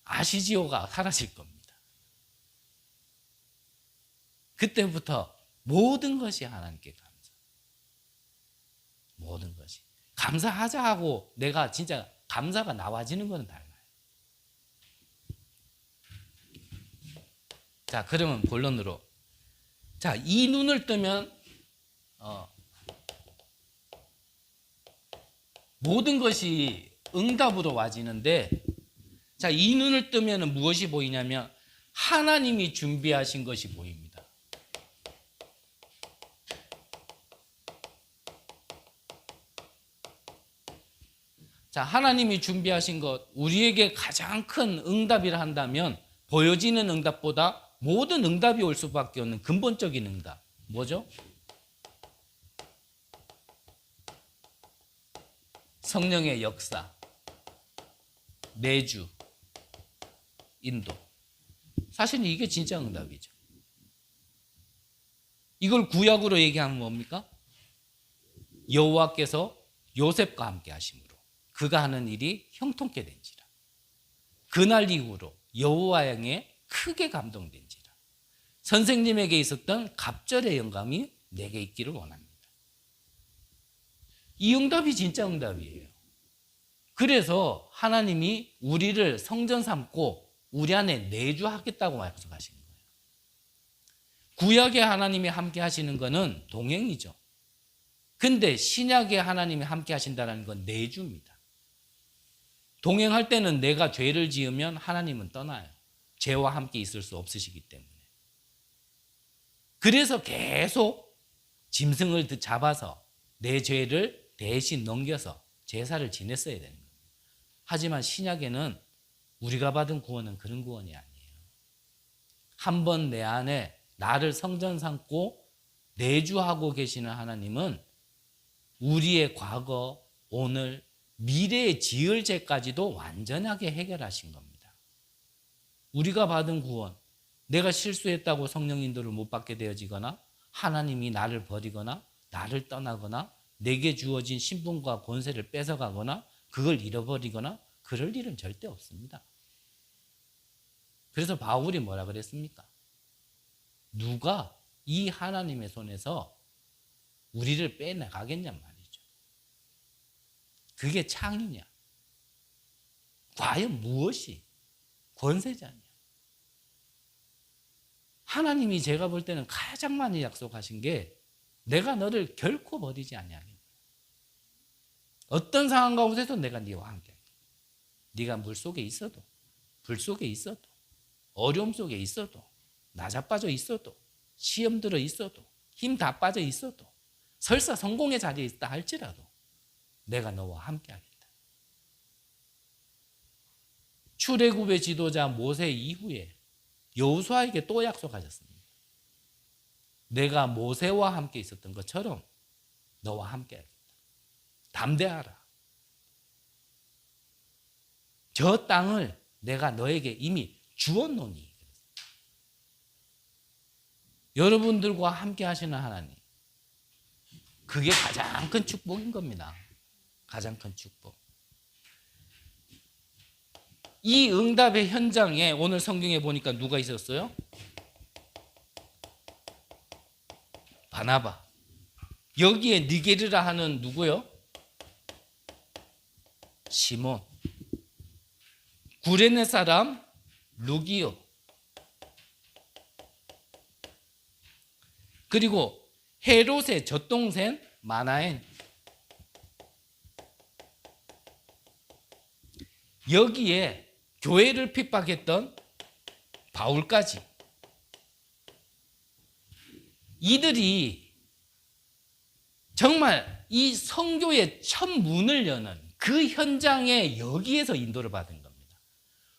아시지오가 사라질 겁니다. 그때부터 모든 것이 하나님께 감사. 모든 것이. 감사하자 하고 내가 진짜 감사가 나와지는 것은 달라요. 자, 그러면 본론으로. 자, 이 눈을 뜨면 모든 것이 응답으로 와지는데, 자, 이 눈을 뜨면 무엇이 보이냐면 하나님이 준비하신 것이 보입니다. 자, 하나님이 준비하신 것, 우리에게 가장 큰 응답이라 한다면 보여지는 응답보다 모든 응답이 올 수밖에 없는 근본적인 응답. 뭐죠? 성령의 역사, 내주, 인도. 사실은 이게 진짜 응답이죠. 이걸 구약으로 얘기하면 뭡니까? 여호와께서 요셉과 함께 하심으로 그가 하는 일이 형통케 된지라. 그날 이후로 여호와 향에 크게 감동된지라. 선생님에게 있었던 갑절의 영감이 내게 있기를 원합니다. 이 응답이 진짜 응답이에요. 그래서 하나님이 우리를 성전 삼고 우리 안에 내주하겠다고 약속하신 거예요. 구약의 하나님이 함께 하시는 것은 동행이죠. 근데 신약의 하나님이 함께 하신다는 건 내주입니다. 동행할 때는 내가 죄를 지으면 하나님은 떠나요. 죄와 함께 있을 수 없으시기 때문에. 그래서 계속 짐승을 잡아서 내 죄를 대신 넘겨서 제사를 지냈어야 되는 거예요. 하지만 신약에는 우리가 받은 구원은 그런 구원이 아니에요. 한 번 내 안에 나를 성전 삼고 내주하고 계시는 하나님은 우리의 과거, 오늘, 미래의 지을 죄까지도 완전하게 해결하신 겁니다. 우리가 받은 구원, 내가 실수했다고 성령 인도를 못 받게 되어지거나 하나님이 나를 버리거나 나를 떠나거나 내게 주어진 신분과 권세를 뺏어가거나 그걸 잃어버리거나 그럴 일은 절대 없습니다. 그래서 바울이 뭐라 그랬습니까? 누가 이 하나님의 손에서 우리를 빼나가겠냔 말이죠. 그게 창이냐? 과연 무엇이 권세자냐? 하나님이 제가 볼 때는 가장 많이 약속하신 게 내가 너를 결코 버리지 아니하겠다. 어떤 상황 가운데서 내가 네와 함께 하겠다. 네가 물 속에 있어도 불 속에 있어도 어려움 속에 있어도 나자빠져 있어도 시험 들어 있어도 힘 다 빠져 있어도 설사 성공의 자리에 있다 할지라도 내가 너와 함께 하겠다. 출애굽의 지도자 모세 이후에 여호수아에게 또 약속하셨습니다. 내가 모세와 함께 있었던 것처럼 너와 함께 하겠다. 담대하라. 저 땅을 내가 너에게 이미 주었노니. 여러분들과 함께 하시는 하나님, 그게 가장 큰 축복인 겁니다. 가장 큰 축복. 이 응답의 현장에 오늘 성경에 보니까 누가 있었어요? 바나바. 여기에 니게르라 하는 누구요? 시몬. 구레네 사람 루기오. 그리고 헤롯의 젖동생 마나엔. 여기에 교회를 핍박했던 바울까지. 이들이 정말 이 선교의 첫 문을 여는 그 현장에 여기에서 인도를 받은 겁니다.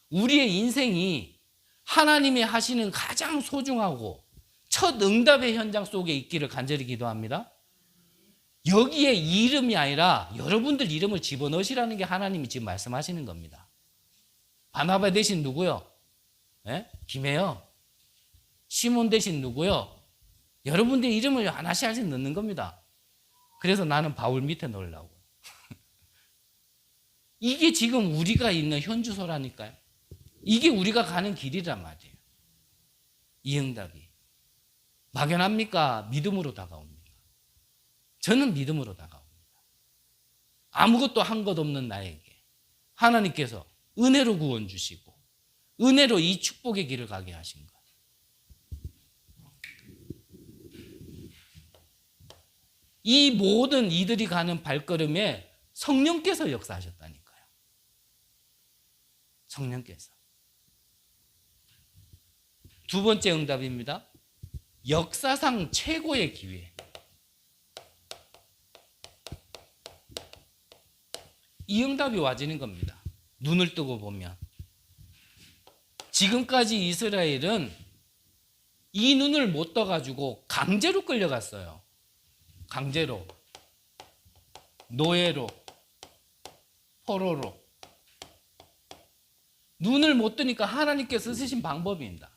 우리의 인생이 하나님이 하시는 가장 소중하고 첫 응답의 현장 속에 있기를 간절히 기도합니다. 여기에 이름이 아니라 여러분들 이름을 집어넣으시라는 게 하나님이 지금 말씀하시는 겁니다. 바나바 대신 누구요? 네? 김혜영. 시몬 대신 누구요? 여러분들 이름을 하나씩 하나씩 넣는 겁니다. 그래서 나는 바울 밑에 넣으려고. 이게 지금 우리가 있는 현주소라니까요. 이게 우리가 가는 길이란 말이에요. 이 응답이. 막연합니까? 믿음으로 다가옵니다. 저는 믿음으로 다가옵니다. 아무것도 한 것 없는 나에게 하나님께서 은혜로 구원 주시고 은혜로 이 축복의 길을 가게 하신 것. 이 모든 이들이 가는 발걸음에 성령께서 역사하셨다니까요. 성령께서. 두 번째 응답입니다. 역사상 최고의 기회. 이 응답이 와지는 겁니다. 눈을 뜨고 보면. 지금까지 이스라엘은 이 눈을 못 떠가지고 강제로 끌려갔어요. 강제로. 노예로. 포로로. 눈을 못 뜨니까 하나님께서 쓰신 방법입니다.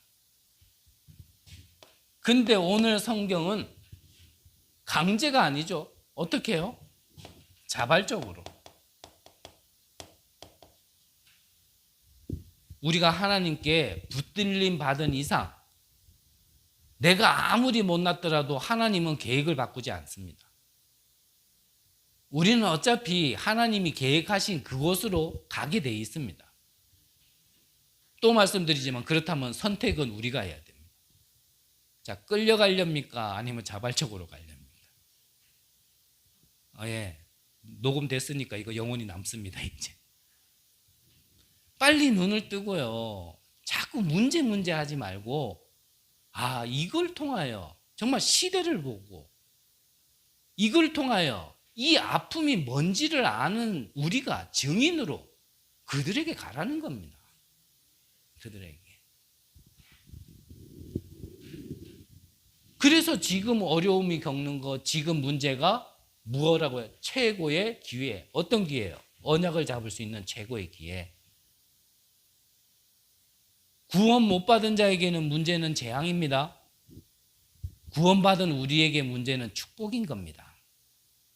근데 오늘 성경은 강제가 아니죠. 어떻게 해요? 자발적으로. 우리가 하나님께 붙들림 받은 이상 내가 아무리 못났더라도 하나님은 계획을 바꾸지 않습니다. 우리는 어차피 하나님이 계획하신 그곳으로 가게 돼 있습니다. 또 말씀드리지만 그렇다면 선택은 우리가 해야 됩니다. 자, 끌려가렵니까? 아니면 자발적으로 가렵니까? 예, 녹음됐으니까 이거 영원히 남습니다. 이제 빨리 눈을 뜨고요. 자꾸 문제 하지 말고 이걸 통하여 정말 시대를 보고 이걸 통하여 이 아픔이 뭔지를 아는 우리가 증인으로 그들에게 가라는 겁니다. 그들에게. 그래서 지금 어려움이 겪는 것, 지금 문제가 무엇이라고요? 최고의 기회. 어떤 기회예요? 언약을 잡을 수 있는 최고의 기회. 구원 못 받은 자에게는 문제는 재앙입니다. 구원받은 우리에게 문제는 축복인 겁니다.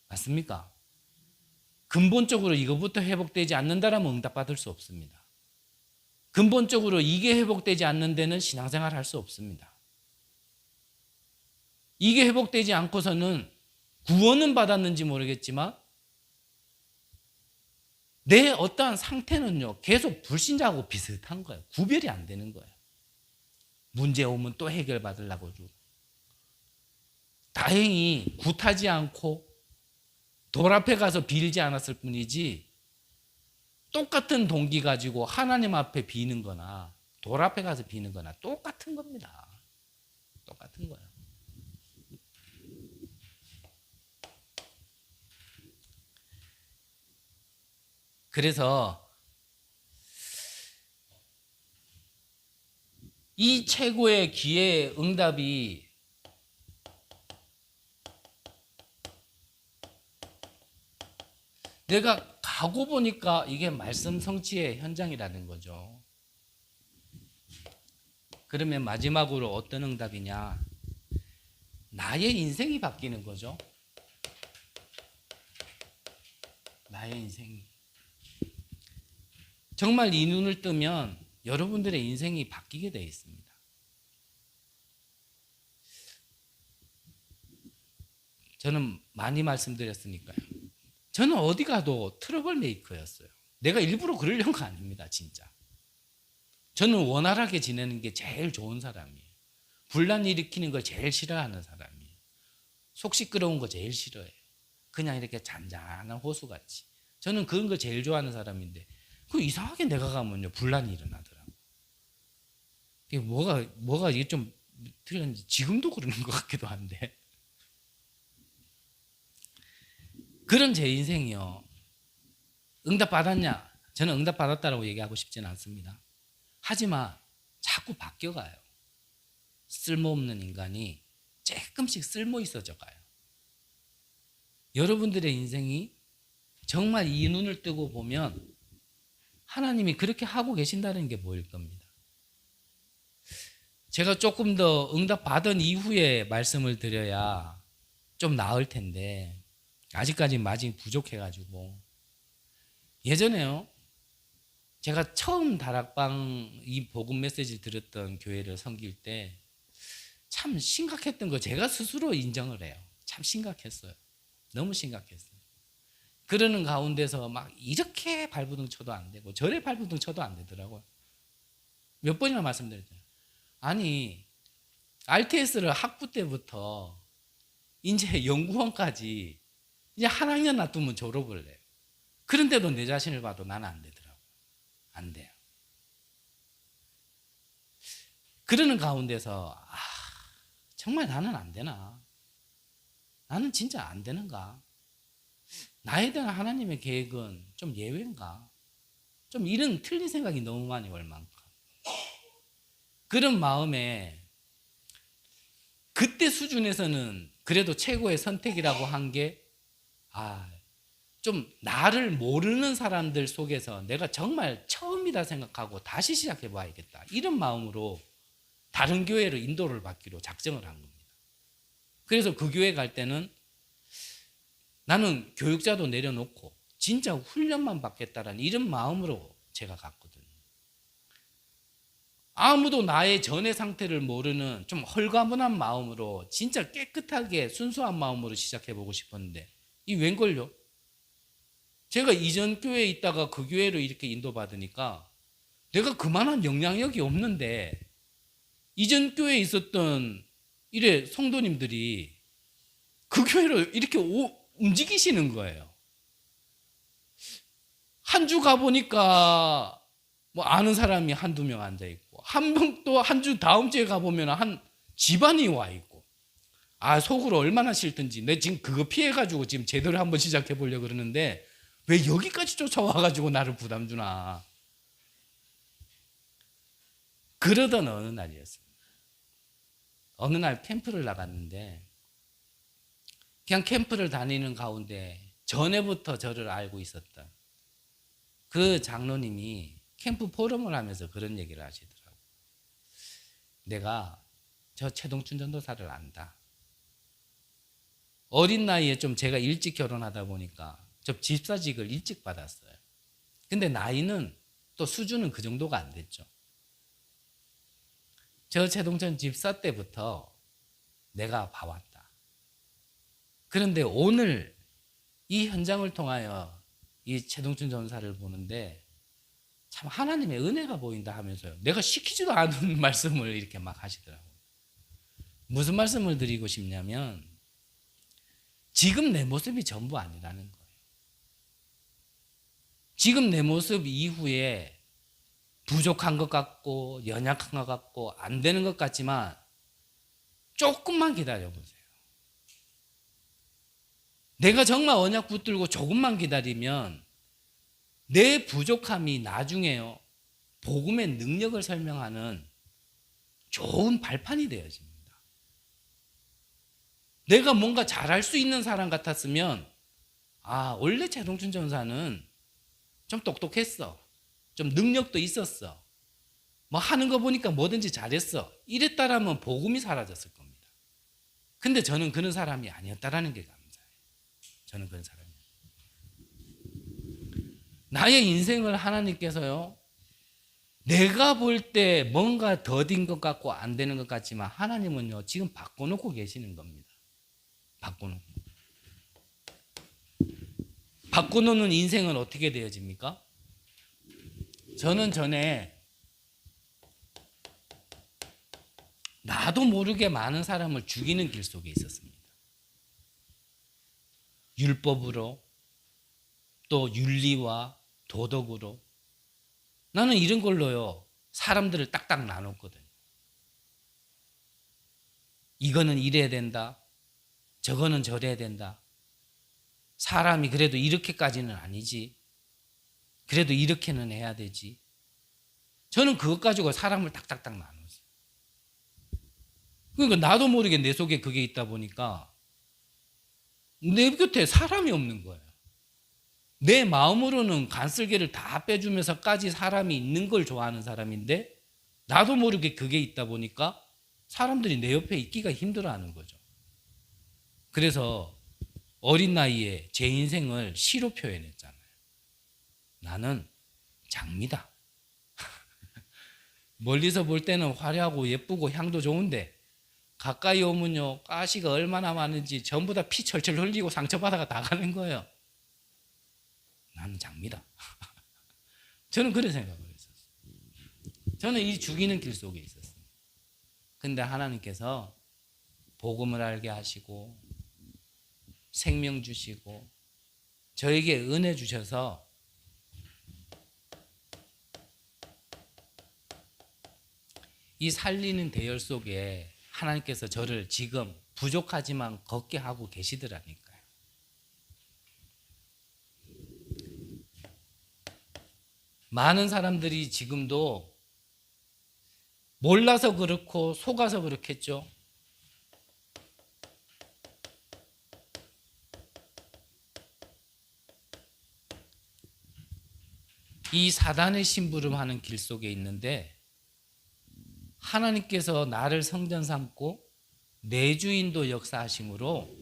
맞습니까? 근본적으로 이거부터 회복되지 않는다라면 응답받을 수 없습니다. 근본적으로 이게 회복되지 않는 데는 신앙생활 할 수 없습니다. 이게 회복되지 않고서는 구원은 받았는지 모르겠지만 내 어떠한 상태는요 계속 불신자하고 비슷한 거예요. 구별이 안 되는 거예요. 문제 오면 또 해결받으려고 주고. 다행히 굿하지 않고 돌 앞에 가서 빌지 않았을 뿐이지 똑같은 동기 가지고 하나님 앞에 비는 거나 돌 앞에 가서 비는 거나 똑같은 겁니다. 똑같은 거예요. 그래서 이 최고의 기회의 응답이 내가 가고 보니까 이게 말씀 성취의 현장이라는 거죠. 그러면 마지막으로 어떤 응답이냐? 나의 인생이 바뀌는 거죠. 나의 인생이. 정말 이 눈을 뜨면 여러분들의 인생이 바뀌게 되어 있습니다. 저는 많이 말씀드렸으니까요. 저는 어디 가도 트러블 메이커였어요. 내가 일부러 그러려는 거 아닙니다. 진짜. 저는 원활하게 지내는 게 제일 좋은 사람이에요. 분란 일으키는 걸 제일 싫어하는 사람이에요. 속 시끄러운 거 제일 싫어해요. 그냥 이렇게 잔잔한 호수같이. 저는 그런 걸 제일 좋아하는 사람인데 그 이상하게 내가 가면요 분란이 일어나더라고요. 이게 뭐가 이게 좀 틀렸는지 지금도 그러는 것 같기도 한데 그런 제 인생이요. 응답 받았냐? 저는 응답 받았다라고 얘기하고 싶지는 않습니다. 하지만 자꾸 바뀌어가요. 쓸모없는 인간이 조금씩 쓸모 있어져 가요. 여러분들의 인생이 정말 이 눈을 뜨고 보면 하나님이 그렇게 하고 계신다는 게 보일 겁니다. 제가 조금 더 응답 받은 이후에 말씀을 드려야 좀 나을 텐데 아직까지는 많이 부족해가지고 예전에요. 제가 처음 다락방 이 복음 메시지를 들었던 교회를 섬길 때 참 심각했던 거 제가 스스로 인정을 해요. 참 심각했어요. 너무 심각했어요. 그러는 가운데서 막 이렇게 발부둥 쳐도 안 되고 저래 발부둥 쳐도 안 되더라고요. 몇 번이나 말씀드렸잖아요. 아니 RTS를 학부 때부터 이제 연구원까지 이제 한 학년 놔두면 졸업을 해요. 그런데도 내 자신을 봐도 나는 안 되더라고요. 안 돼요. 그러는 가운데서 정말 나는 안 되나? 나는 진짜 안 되는가? 나에 대한 하나님의 계획은 좀 예외인가? 좀 이런 틀린 생각이 너무 많이 올 만큼 그런 마음에 그때 수준에서는 그래도 최고의 선택이라고 한 게 좀 나를 모르는 사람들 속에서 내가 정말 처음이다 생각하고 다시 시작해 봐야겠다. 이런 마음으로 다른 교회로 인도를 받기로 작정을 한 겁니다. 그래서 그 교회 갈 때는 나는 교육자도 내려놓고 진짜 훈련만 받겠다라는 이런 마음으로 제가 갔거든요. 아무도 나의 전의 상태를 모르는 좀 헐가분한 마음으로 진짜 깨끗하게 순수한 마음으로 시작해 보고 싶었는데 이 웬걸요? 제가 이전 교회에 있다가 그 교회로 이렇게 인도받으니까 내가 그만한 영향력이 없는데 이전 교회에 있었던 이래 성도님들이 그 교회로 이렇게 움직이시는 거예요. 한 주 가보니까 뭐 아는 사람이 한두 명 앉아있고 한 명 또 한 주 다음 주에 가보면 한 집안이 와있고 속으로 얼마나 싫든지 내 지금 그거 피해가지고 지금 제대로 한번 시작해 보려고 그러는데 왜 여기까지 쫓아와가지고 나를 부담 주나. 그러던 어느 날이었습니다. 어느 날 캠프를 나갔는데 그냥 캠프를 다니는 가운데 전에부터 저를 알고 있었던 그 장로님이 캠프 포럼을 하면서 그런 얘기를 하시더라고요. 내가 저 최동춘 전도사를 안다. 어린 나이에 좀 제가 일찍 결혼하다 보니까 저 집사직을 일찍 받았어요. 근데 나이는 또 수준은 그 정도가 안 됐죠. 저 최동천 집사 때부터 내가 봐왔다. 그런데 오늘 이 현장을 통하여 이 최동춘 전사를 보는데 참 하나님의 은혜가 보인다 하면서요. 내가 시키지도 않은 말씀을 이렇게 막 하시더라고요. 무슨 말씀을 드리고 싶냐면 지금 내 모습이 전부 아니라는 거예요. 지금 내 모습 이후에 부족한 것 같고 연약한 것 같고 안 되는 것 같지만 조금만 기다려보세요. 내가 정말 언약 붙들고 조금만 기다리면 내 부족함이 나중에요 복음의 능력을 설명하는 좋은 발판이 되어집니다. 내가 뭔가 잘할 수 있는 사람 같았으면 원래 최동춘 전사는 좀 똑똑했어. 좀 능력도 있었어. 뭐 하는 거 보니까 뭐든지 잘했어. 이랬다라면 복음이 사라졌을 겁니다. 근데 저는 그런 사람이 아니었다라는 게 감사해요. 저는 그런 사람이 나의 인생을 하나님께서요 내가 볼 때 뭔가 더딘 것 같고 안 되는 것 같지만 하나님은요 지금 바꿔놓고 계시는 겁니다. 바꿔놓는 인생은 어떻게 되어집니까? 저는 전에 나도 모르게 많은 사람을 죽이는 길 속에 있었습니다. 율법으로 또 윤리와 도덕으로 나는 이런 걸로요 사람들을 딱딱 나눴거든요. 이거는 이래야 된다. 저거는 저래야 된다. 사람이 그래도 이렇게까지는 아니지. 그래도 이렇게는 해야 되지. 저는 그것 가지고 사람을 딱딱딱 나눴어요. 그러니까 나도 모르게 내 속에 그게 있다 보니까 내 곁에 사람이 없는 거예요. 내 마음으로는 간슬개를 다 빼주면서까지 사람이 있는 걸 좋아하는 사람인데 나도 모르게 그게 있다 보니까 사람들이 내 옆에 있기가 힘들어하는 거죠. 그래서 어린 나이에 제 인생을 시로 표현했잖아요. 나는 장미다. 멀리서 볼 때는 화려하고 예쁘고 향도 좋은데 가까이 오면요 가시가 얼마나 많은지 전부 다 피 철철 흘리고 상처받아가 다 가는 거예요. 나는 장미다. 저는 그런 생각을 했었어요. 저는 이 죽이는 길 속에 있었어요. 근데 하나님께서 복음을 알게 하시고 생명 주시고 저에게 은혜 주셔서 이 살리는 대열 속에 하나님께서 저를 지금 부족하지만 걷게 하고 계시더라니까요. 많은 사람들이 지금도 몰라서 그렇고 속아서 그렇겠죠. 이 사단의 심부름하는 길 속에 있는데 하나님께서 나를 성전 삼고 내 주인도 역사하심으로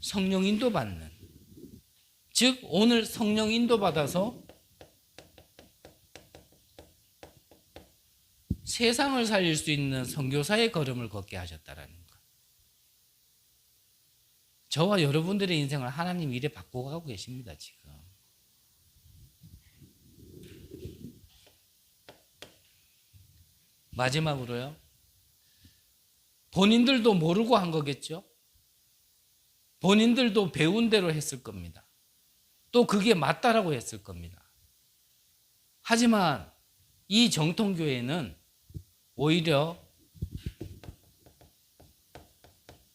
성령 인도 받는, 즉 오늘 성령 인도 받아서 세상을 살릴 수 있는 선교사의 걸음을 걷게 하셨다라는 것. 저와 여러분들의 인생을 하나님 이래 바꿔가고 계십니다. 지금 마지막으로요, 본인들도 모르고 한 거겠죠. 본인들도 배운 대로 했을 겁니다. 또 그게 맞다라고 했을 겁니다. 하지만 이 정통교회는 오히려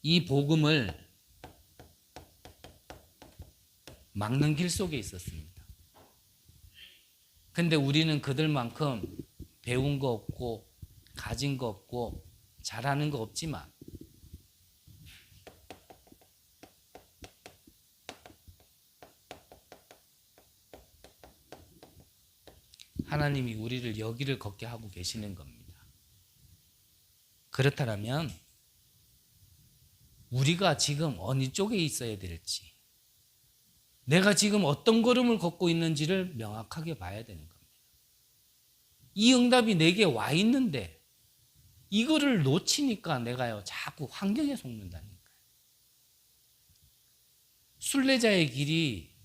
이 복음을 막는 길 속에 있었습니다. 근데 우리는 그들만큼 배운 거 없고 가진 거 없고 잘하는 거 없지만 하나님이 우리를 여기를 걷게 하고 계시는 겁니다. 그렇다면 우리가 지금 어느 쪽에 있어야 될지, 내가 지금 어떤 걸음을 걷고 있는지를 명확하게 봐야 되는 겁니다. 이 응답이 내게 와 있는데 이거를 놓치니까 내가요 자꾸 환경에 속는다니까요. 순례자의 길이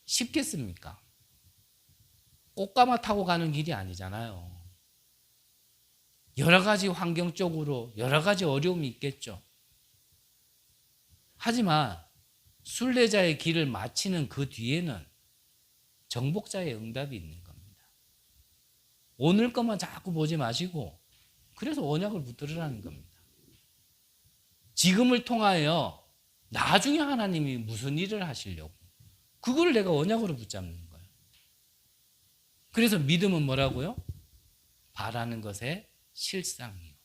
쉽겠습니까? 꽃가마 타고 가는 길이 아니잖아요. 여러 가지 환경적으로 여러 가지 어려움이 있겠죠. 하지만 순례자의 길을 마치는 그 뒤에는 정복자의 응답이 있는 겁니다. 오늘 것만 자꾸 보지 마시고 그래서 언약을 붙들으라는 겁니다. 지금을 통하여 나중에 하나님이 무슨 일을 하시려고 그걸 내가 언약으로 붙잡는 거예요. 그래서 믿음은 뭐라고요? 바라는 것의 실상이요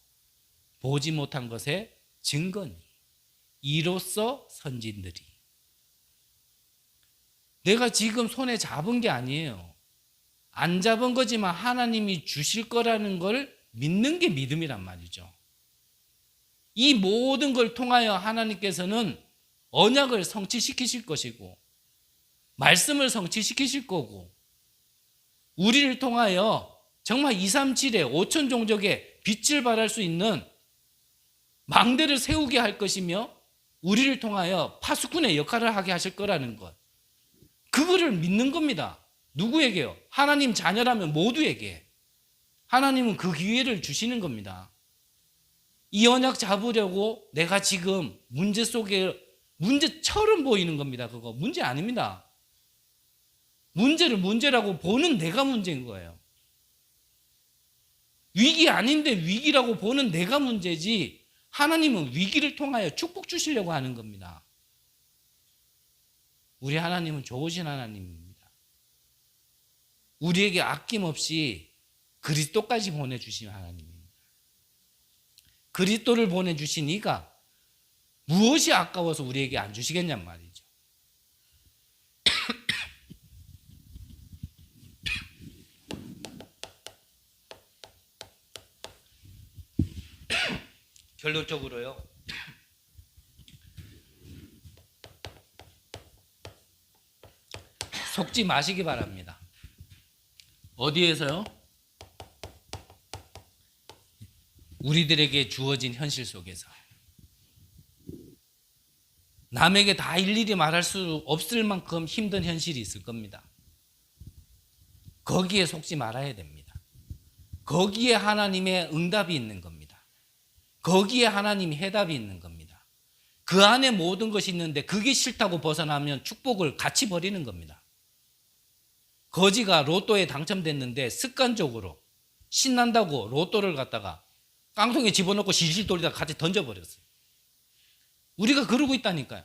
보지 못한 것의 증거니 이로써 선진들이. 내가 지금 손에 잡은 게 아니에요. 안 잡은 거지만 하나님이 주실 거라는 걸 믿는 게 믿음이란 말이죠. 이 모든 걸 통하여 하나님께서는 언약을 성취시키실 것이고 말씀을 성취시키실 거고 우리를 통하여 정말 237의 5천 종족의 빛을 발할 수 있는 망대를 세우게 할 것이며 우리를 통하여 파수꾼의 역할을 하게 하실 거라는 것, 그거를 믿는 겁니다. 누구에게요? 하나님 자녀라면 모두에게 하나님은 그 기회를 주시는 겁니다. 이 언약 잡으려고 내가 지금 문제 속에 문제처럼 보이는 겁니다. 그거 문제 아닙니다. 문제를 문제라고 보는 내가 문제인 거예요. 위기 아닌데 위기라고 보는 내가 문제지 하나님은 위기를 통하여 축복 주시려고 하는 겁니다. 우리 하나님은 좋으신 하나님입니다. 우리에게 아낌없이 그리스도까지 보내주신 하나님입니다. 그리스도를 보내주신 이가 무엇이 아까워서 우리에게 안 주시겠냔 말이죠. 결론적으로요, 속지 마시기 바랍니다. 어디에서요? 우리들에게 주어진 현실 속에서. 남에게 다 일일이 말할 수 없을 만큼 힘든 현실이 있을 겁니다. 거기에 속지 말아야 됩니다. 거기에 하나님의 응답이 있는 겁니다. 거기에 하나님의 해답이 있는 겁니다. 그 안에 모든 것이 있는데 그게 싫다고 벗어나면 축복을 같이 버리는 겁니다. 거지가 로또에 당첨됐는데 습관적으로 신난다고 로또를 갖다가 깡통에 집어넣고 실실 돌리다가 같이 던져버렸어요. 우리가 그러고 있다니까요.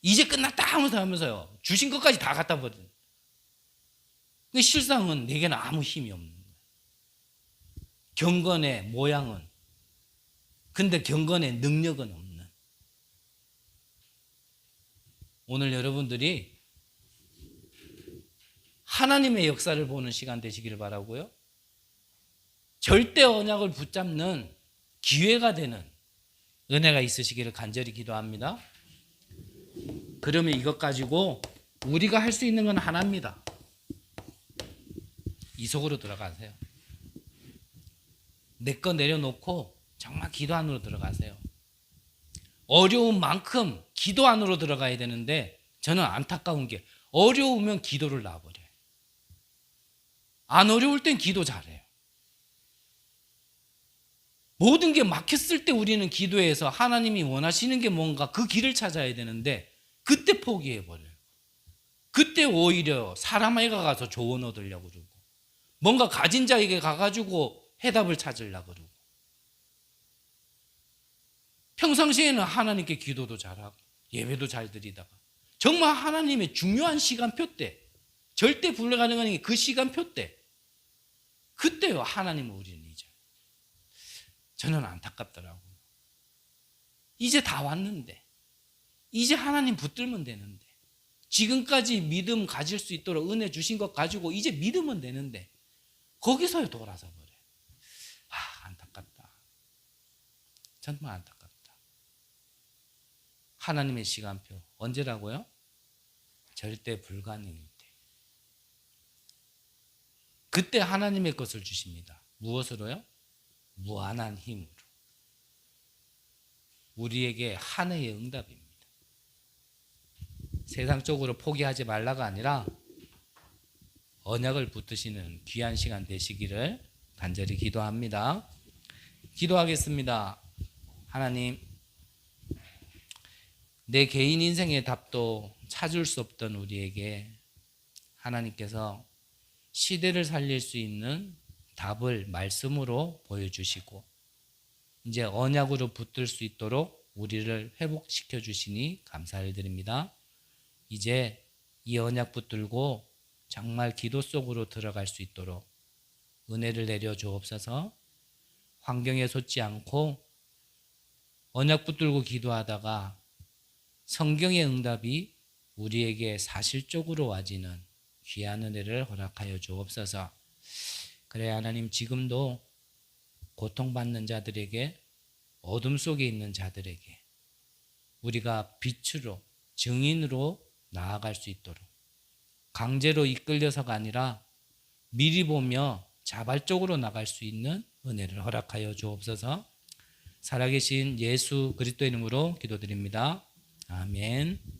이제 끝났다 하면서요. 주신 것까지 다 갖다 버리는. 실상은 내게는 아무 힘이 없는 거예요. 경건의 모양은, 근데 경건의 능력은 없는. 오늘 여러분들이 하나님의 역사를 보는 시간 되시기를 바라고요. 절대 언약을 붙잡는 기회가 되는 은혜가 있으시기를 간절히 기도합니다. 그러면 이것 가지고 우리가 할 수 있는 건 하나입니다. 이 속으로 들어가세요. 내 거 내려놓고 정말 기도 안으로 들어가세요. 어려운 만큼 기도 안으로 들어가야 되는데 저는 안타까운 게 어려우면 기도를 놔버려요. 안 어려울 땐 기도 잘해요. 모든 게 막혔을 때 우리는 기도해서 하나님이 원하시는 게 뭔가 그 길을 찾아야 되는데 그때 포기해버려요. 그때 오히려 사람에게 가서 조언 얻으려고 그러고 뭔가 가진 자에게 가가지고 해답을 찾으려고 그러고 평상시에는 하나님께 기도도 잘하고 예배도 잘 드리다가 정말 하나님의 중요한 시간표 때 절대 불가능한 그 시간표 때 그때요 하나님을 우리는 잊어요. 저는 안타깝더라고요. 이제 다 왔는데 이제 하나님 붙들면 되는데 지금까지 믿음 가질 수 있도록 은혜 주신 것 가지고 이제 믿으면 되는데 거기서 돌아서 버려요. 안타깝다. 정말 안타깝다. 하나님의 시간표 언제라고요? 절대 불가능일 때. 그때 하나님의 것을 주십니다. 무엇으로요? 무한한 힘으로. 우리에게 한 해의 응답입니다. 세상적으로 포기하지 말라가 아니라 언약을 붙드시는 귀한 시간 되시기를 간절히 기도합니다. 기도하겠습니다. 하나님, 내 개인 인생의 답도 찾을 수 없던 우리에게 하나님께서 시대를 살릴 수 있는 답을 말씀으로 보여주시고 이제 언약으로 붙들 수 있도록 우리를 회복시켜 주시니 감사를 드립니다. 이제 이 언약 붙들고 정말 기도 속으로 들어갈 수 있도록 은혜를 내려 주옵소서. 환경에 솟지 않고 언약 붙들고 기도하다가 성경의 응답이 우리에게 사실적으로 와지는 귀한 은혜를 허락하여 주옵소서. 그래 하나님 지금도 고통받는 자들에게 어둠 속에 있는 자들에게 우리가 빛으로 증인으로 나아갈 수 있도록 강제로 이끌려서가 아니라 미리 보며 자발적으로 나갈 수 있는 은혜를 허락하여 주옵소서. 살아계신 예수 그리스도의 이름으로 기도드립니다. 아멘.